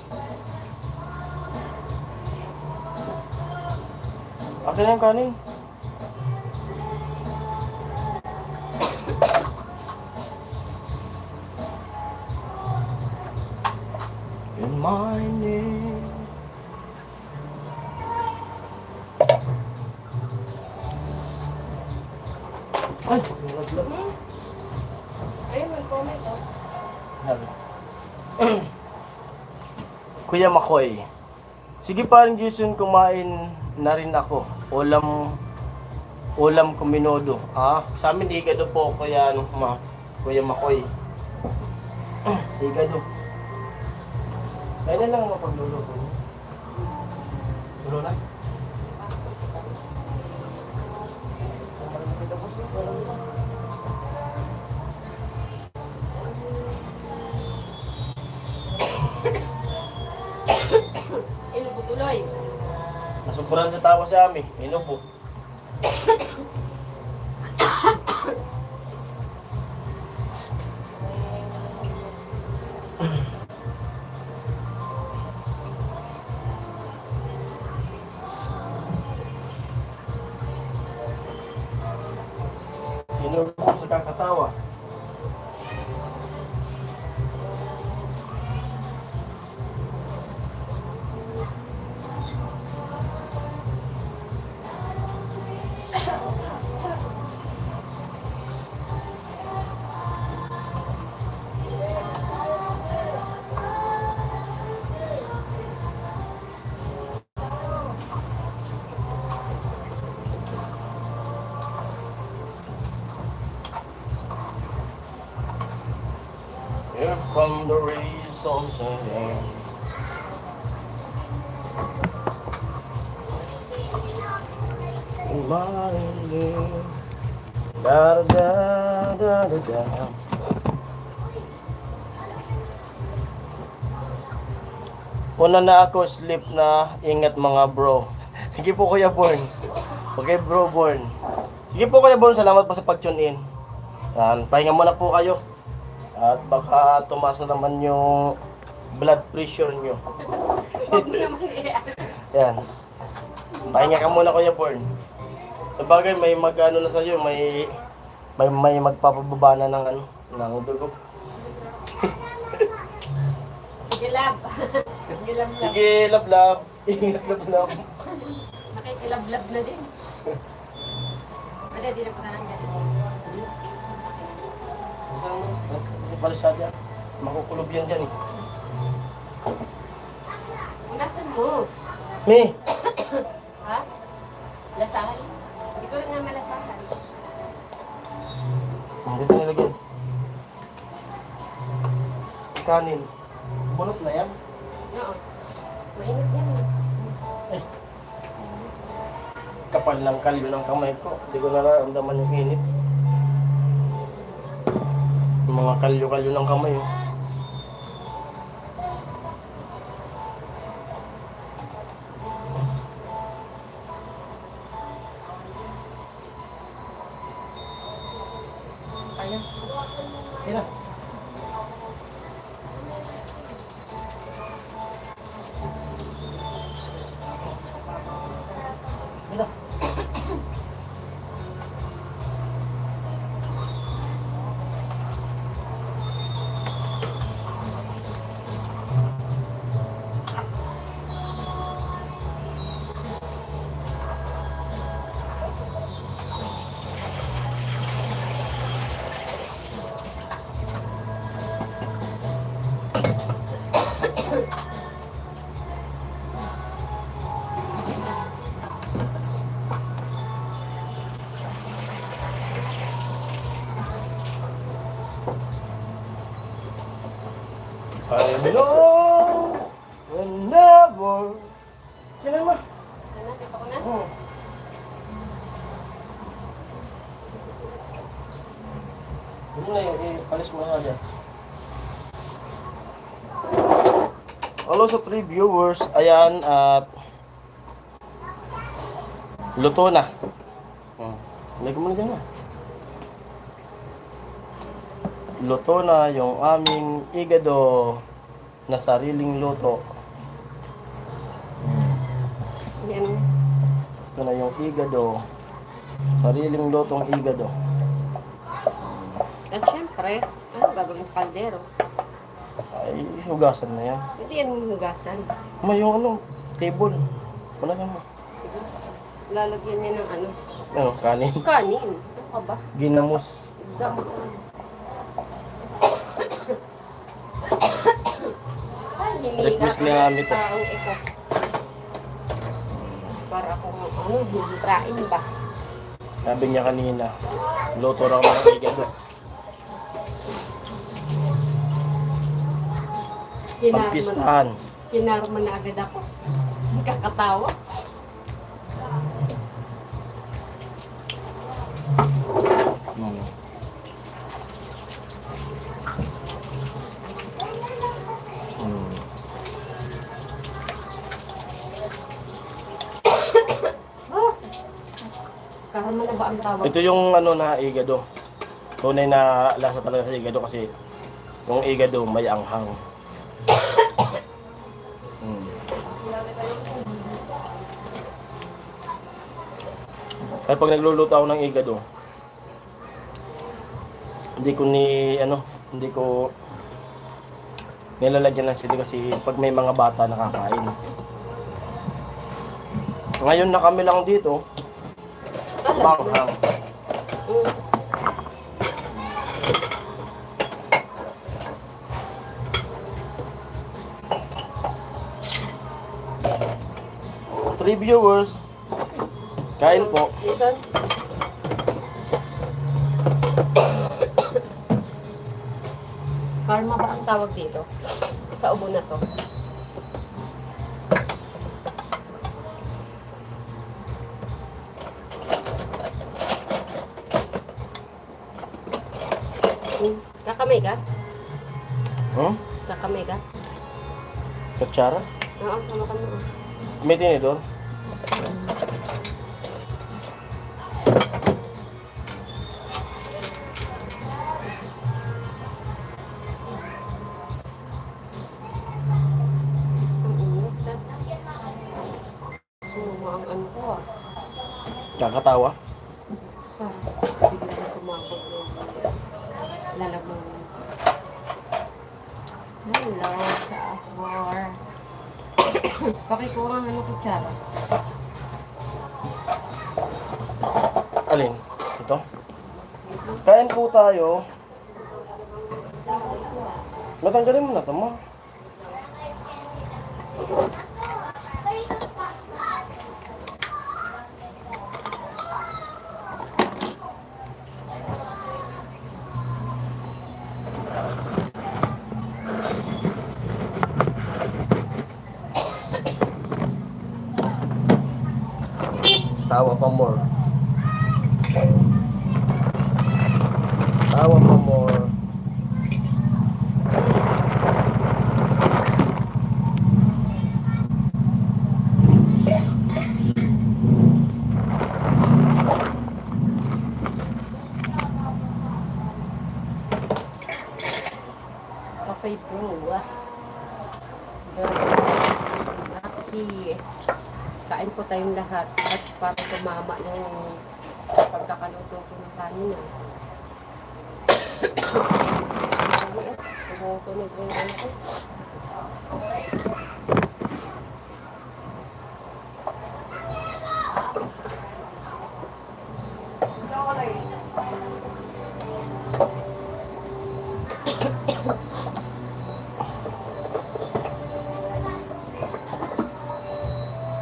Akin na yung kanin. In my name. Ay! Ayun, mag-comment oh. Kuya Makoy. Sige parang Jason, kumain na rin ako. Ulam kuminodo. Sa amin igado po kuya Kuya Makoy. Igado. Kaya na lang mapagluluto niyo. Tulo na. Inubo tuloy. Nasuburan sa tawa sa amin. Inubo. Inubo sa kakatawa. from the reasons again. Da da da da da. Una na ako sleep na ingat mga bro. Sige po Kuya Born. Okay bro Born. Sige po Kuya Born, salamat po sa pag-tune in. Pahinga muna po kayo. At baka tumaas na naman yung blood pressure nyo. Huwag mo naman yan. Yan. Pahinga ka muna Kuya Born. Sabagay may mag-ano na sa'yo, may magpapababa na ng ano, ng dugo. Sige, lab. Sige, lab. Sige, lab-lab. Ingat lab-lab. Nakikilab-lab na din. Wala, di na pagkanan ganito. Kasi palisad yan. Makukulob yan dyan eh. Unasan mo? Me! Ha? Lasahan? Hindi ko rin nga malasahan. Dito nilagyan. Kanin. Bunot na yan. Oo. Mainit yan. Ay. Kapal ng kalyo ng kamay ko. Hindi ko nararamdaman yung init. Yung mga kalyo-kalyo ng kamay. Oh. Kaya. Okay na. Okay na. I know whenever. Kailan mo? Ano, dito ko na? Oo. Ano na yun? Palis mo nga dyan. Hello sa 3 viewers. Ayan at luto na. Lagyan mo na dyan na. Luto na yung aming igado na sariling luto. Yan. Ito na yung igado. Sariling lutong igado. At syempre, ano gagawin sa kaldero? Ay, hugasan na yan. Hindi yan hugasan. May yung ano, table. Wala mo. Lalagyan niya ng ano? Ano, kanin. Kanin. Ano ka ba? Ginamos. Gamos. Ay, hinihinga Request ko ni ng Ami to. taong ito. Para kung ano, hihikain ba? Sabi niya kanina, luto raw ng igado. Pampistahan. Kinarma na agad ako. Kakatawa. Hmm. Hmm. Ah! Karama na ba ang tawag? Ito yung ano na igado. Tunay na lasa talaga sa igado kasi yung igado may anghang. Hmm. Kaya pag nagluluto ako ng igado, hindi ko nilalagyan ng sili kasi pag may mga bata nakakain. Ngayon na kami lang dito, manghang. Mm. Three viewers, kain po. Listen. Karma ba ang tawag dito? Sa ubo na to. Kakamay ka? Hmm? Kakamay ka? Kutsara? Oo, tama ka mo. May tinidor? Ang init na. Sumama ang ano ko ah. Kakatawa? Bigla na sumabot yung lalabang. Hello sa Afor. Pakikuha nga ng kutsara. Alin? Ito? Kain po tayo. Matanggalin mo na ito mo. Tawa pa more. Tawa pa more. Okay po. Aki. Kain po tayong lahat at para tumama yung pagkakaluto ko ng kanina. Tumutunog rin ako.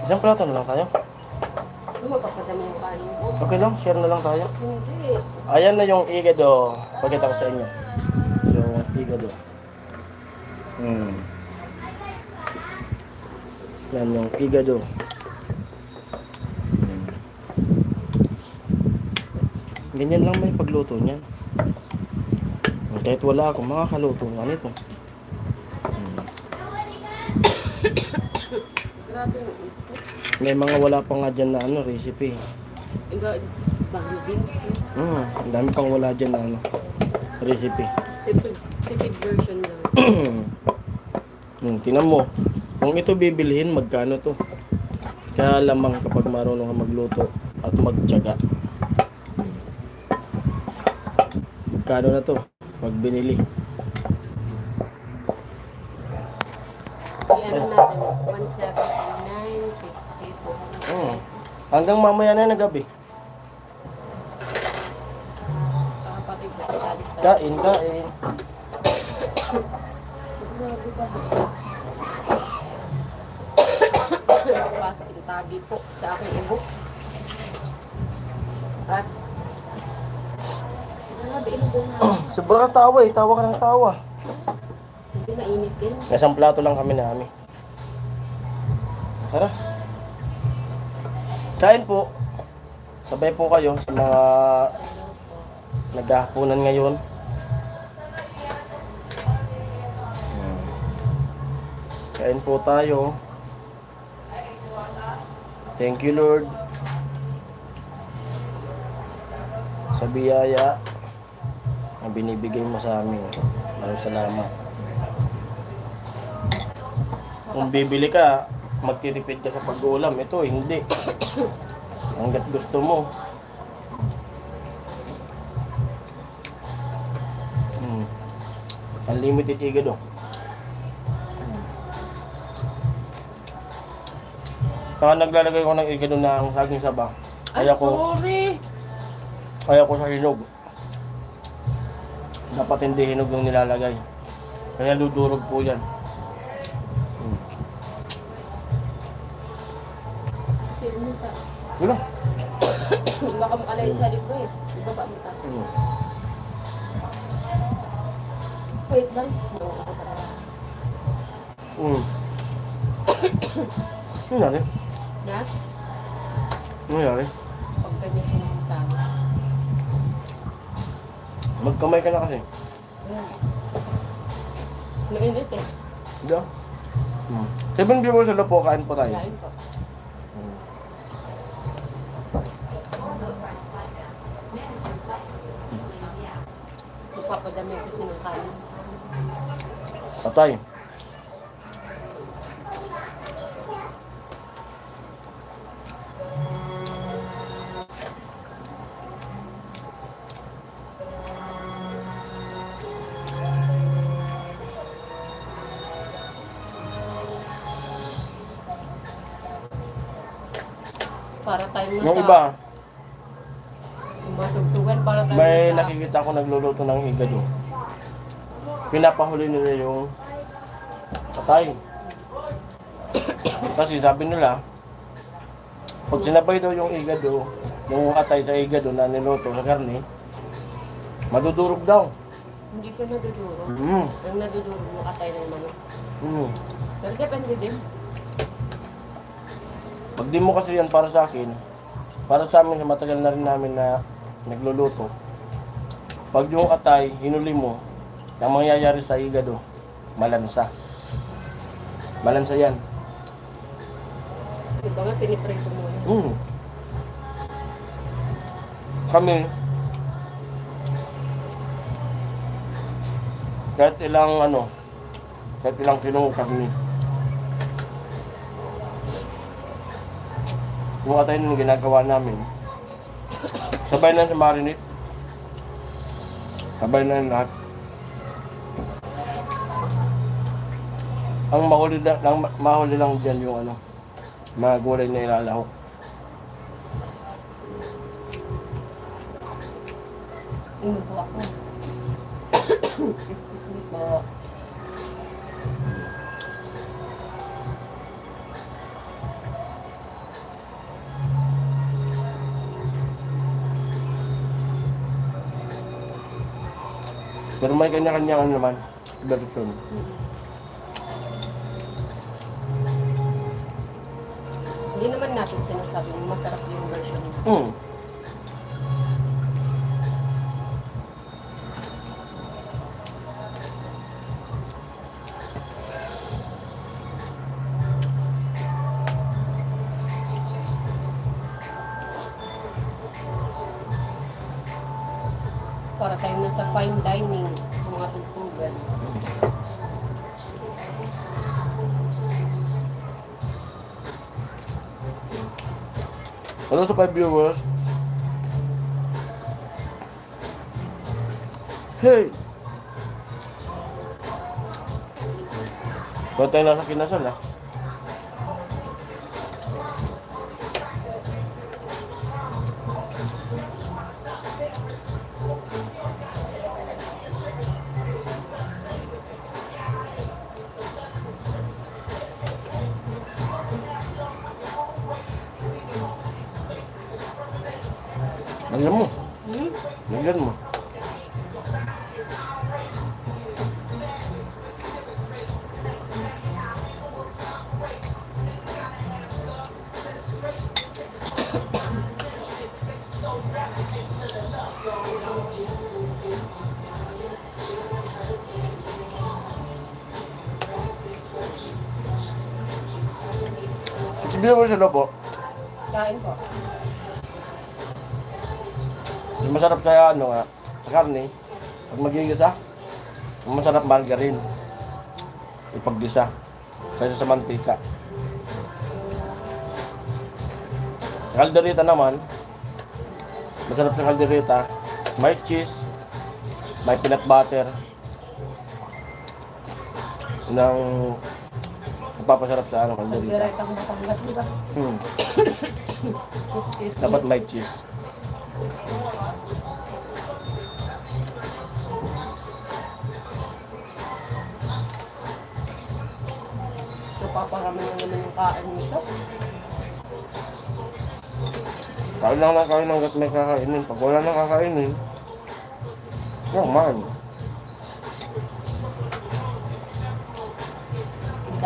Isang plato na lang tayo. Ano mapapadami yung kanin ko? Okay lang, share na lang tayo. Hindi. Ayan na yung igado. Pakita ko sa inyo. Yung igado. Yan yung igado. Ganyan lang may pagluto niyan. Kahit wala ako, makakaluto nga nito. Grabe yung ito. May mga wala pa nga dyan na recipe. Bagyo beans. Ang dami pang wala dyan na recipe. Tipid version lang. Tinan mo. Kung ito bibilhin, magkano to? Kaya lamang kapag marunong ka magluto at magtiyaga. Magkano na to? Pag binili. Ano natin? 179, 50, 200. Hanggang mamaya na gabi. Saka pati ko salis tayo. Kain, kain. Pasing tabi po sa aking ubo. At grabe, inubo na. Sobrang tawa eh. Tawa ka ng tawa. Hindi mainit din. Isang plato lang kami namin. Tara. Kain po. Sabay po kayo sa mga naghahaponan ngayon. Kain po tayo. Thank you, Lord, sa biyaya na binibigay mo sa amin. Maraming salamat. Kung bibili ka, magtitipid ka sa pag-ulam. Ito, hindi. Hanggat gusto mo. Unlimited igado. Saka naglalagay ko ng igado ng saging saba. Sorry! Ayaw ko sa hinog. Dapat hindi hinog yung nilalagay. Kaya dudurog po yan. Sino mo sa... Diba? Baka makalayin siya dito eh. Ibaba mo ta. Wait lang. No. Ano nangyari? Na? Ano nangyari? Pag ganyan ko ng tago. Magkamay ka na kasi. Ayan. Mainit eh. Hindi ah. 7 viewers na po, kain po tayo. Kain po. Ipapadami kasi ng kanin. Patay. Para tayo na Yung sa iba, matugtugan. Para tayo may na sa... nakikita ko nagluluto ng higado. Pinapahuli nila yung patay. Kasi sabi nila, pag sinabay daw yung higado, yung atay sa higado na niluto sa karne, madudurog daw. Hindi siya naduduro. Mm. Ang naduduro yung atay ng manok. Mm. Pero depende din. Pag di mo kasi yan para sa akin, para sa amin, matagal na rin namin na nagluluto. Pag yung atay, hinuli mo, ang mangyayari sa higado, malansa. Malansa yan. Diba nga, piniprito mo yun. Mm. Kami, kahit ilang kilong karni. Yung atay na ginagawa namin, sabay na sa marinate. Sabay na yung lahat. Ang mahuli lang dyan yung mga gulay na ilalahok. Inubo ako. Excuse me po. Pero may kanya-kanya naman, version. Hindi naman natin sinasabi masarap yung version niya. Mm. Para tayo na sa fine dining, mga tugtugan. Hello sa 5 viewers. Hey! Ba't tayo nasa kinasal ah? Lagyan mo. Lagyan mo. Sabihin mo sila po. Kain po. Yung masarap sa sa karne, pag magigisa, yung masarap margarine. Ipaggisa. Kaysa sa mantika. Sa kaldereta naman, masarap sa kaldereta, may cheese, may peanut butter, ng napapasarap sa kaldereta. Nagdiretang Batangas, di ba? Excuse me. Dapat may cheese. Napaparami na naman yung kain nito. Kain lang hanggat may kakainin. Pag wala nang kakainin, man.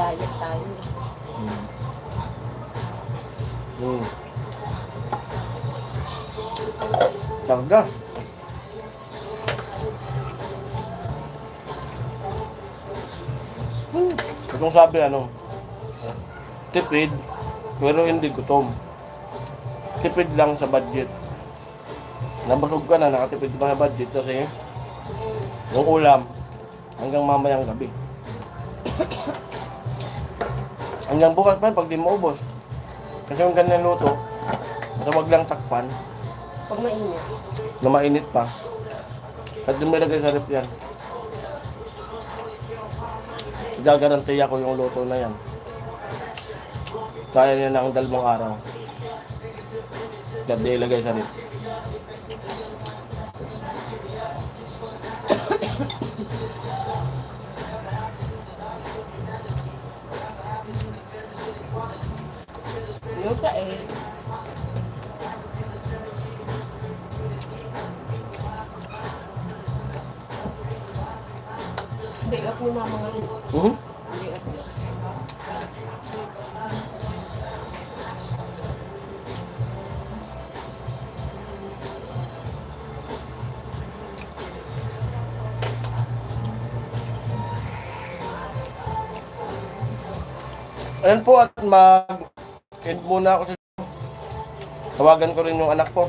diet tayo. Karga. Kung sabi tipid, pero hindi gutom. Tipid lang sa budget. Nabusog ka na, nakatipid ka sa budget kasi yung ulam hanggang mamayang gabi. Hanggang bukas pa pag di mo ubos. Kasi yung ganyan luto, basta wag lang takpan Pag mainit. na mainit pa. At di mo ilagay sa ref yan. Gagarantiya ko yung luto na yan. Kaya niya na ang 2 araw. At di ilagay sa ref. Yung ka eh. Hindi, up ni mama ngayon. Hindi, up ni. Ayan po at mag-end muna ako sa tawagan ko rin yung anak ko.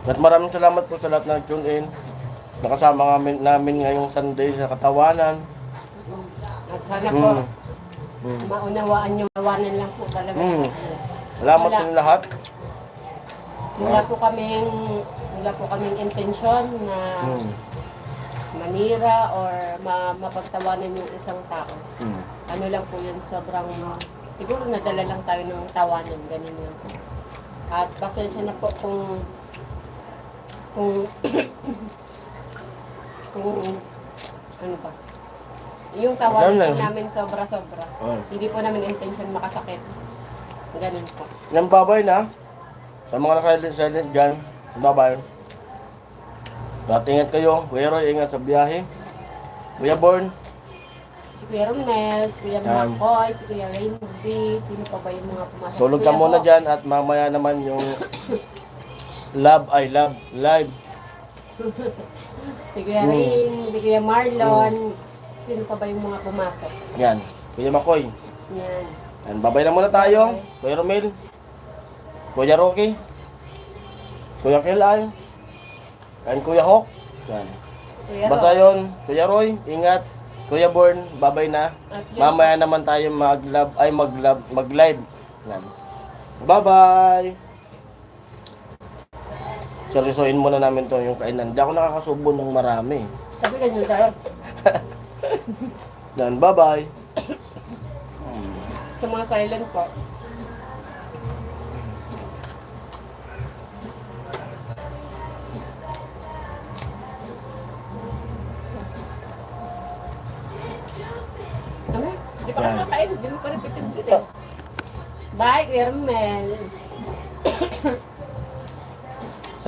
At maraming salamat po sa lahat na tune in. Nakasama namin ngayong Sunday sa Katawanan. At sana po, maunawaan nyo, mawanan lang po talaga. Salamat sa inyo lahat. Wala po kaming intensyon na manira or mapagtawanan yung isang tao. Ano lang po yun, sobrang, siguro nadala lang tayo ng tawanan, ganun yun. At pasensya na po kung ano ba, yung tawanan po namin sobra-sobra. Hindi po namin intention makasakit. Ganun po. Yan, babay na. Sa mga naka-silent dyan, babay. At ingat kayo. Kuya Roy, ingat sa biyahe. Kuya Born. Si Kuya Romel, si Kuya Makoy, si Kuya Rainby, sino pa ba yung mga pumasok? Tulog Si ka Kuya muna Bo. dyan at mamaya naman yung Love Live. Si Kuya Rain, si Kuya Marlon, sino pa ba yung mga pumasok? Yan. Kuya Makoy. Yan. Yan. Babay na muna tayo. Kuya Romel. Kuya Rocky. Kuya Kilay. And Kuya Hawk. Yan. Kuya Basta Ro. yun. Kuya Roy, ingat. Kuya Born, babay na. At yun, Mamaya naman tayo mag-live. Yan. Bye-bye! Seryosohin muna namin to yung kainan. Hindi ako nakakasubo ng marami. sabi ka nyo tayo, Yan, bye-bye! sa mga silent po. Ano? Hindi pa Yan. kakakain, hindi mo pa repeated dito eh. Bye, Kuya Romel.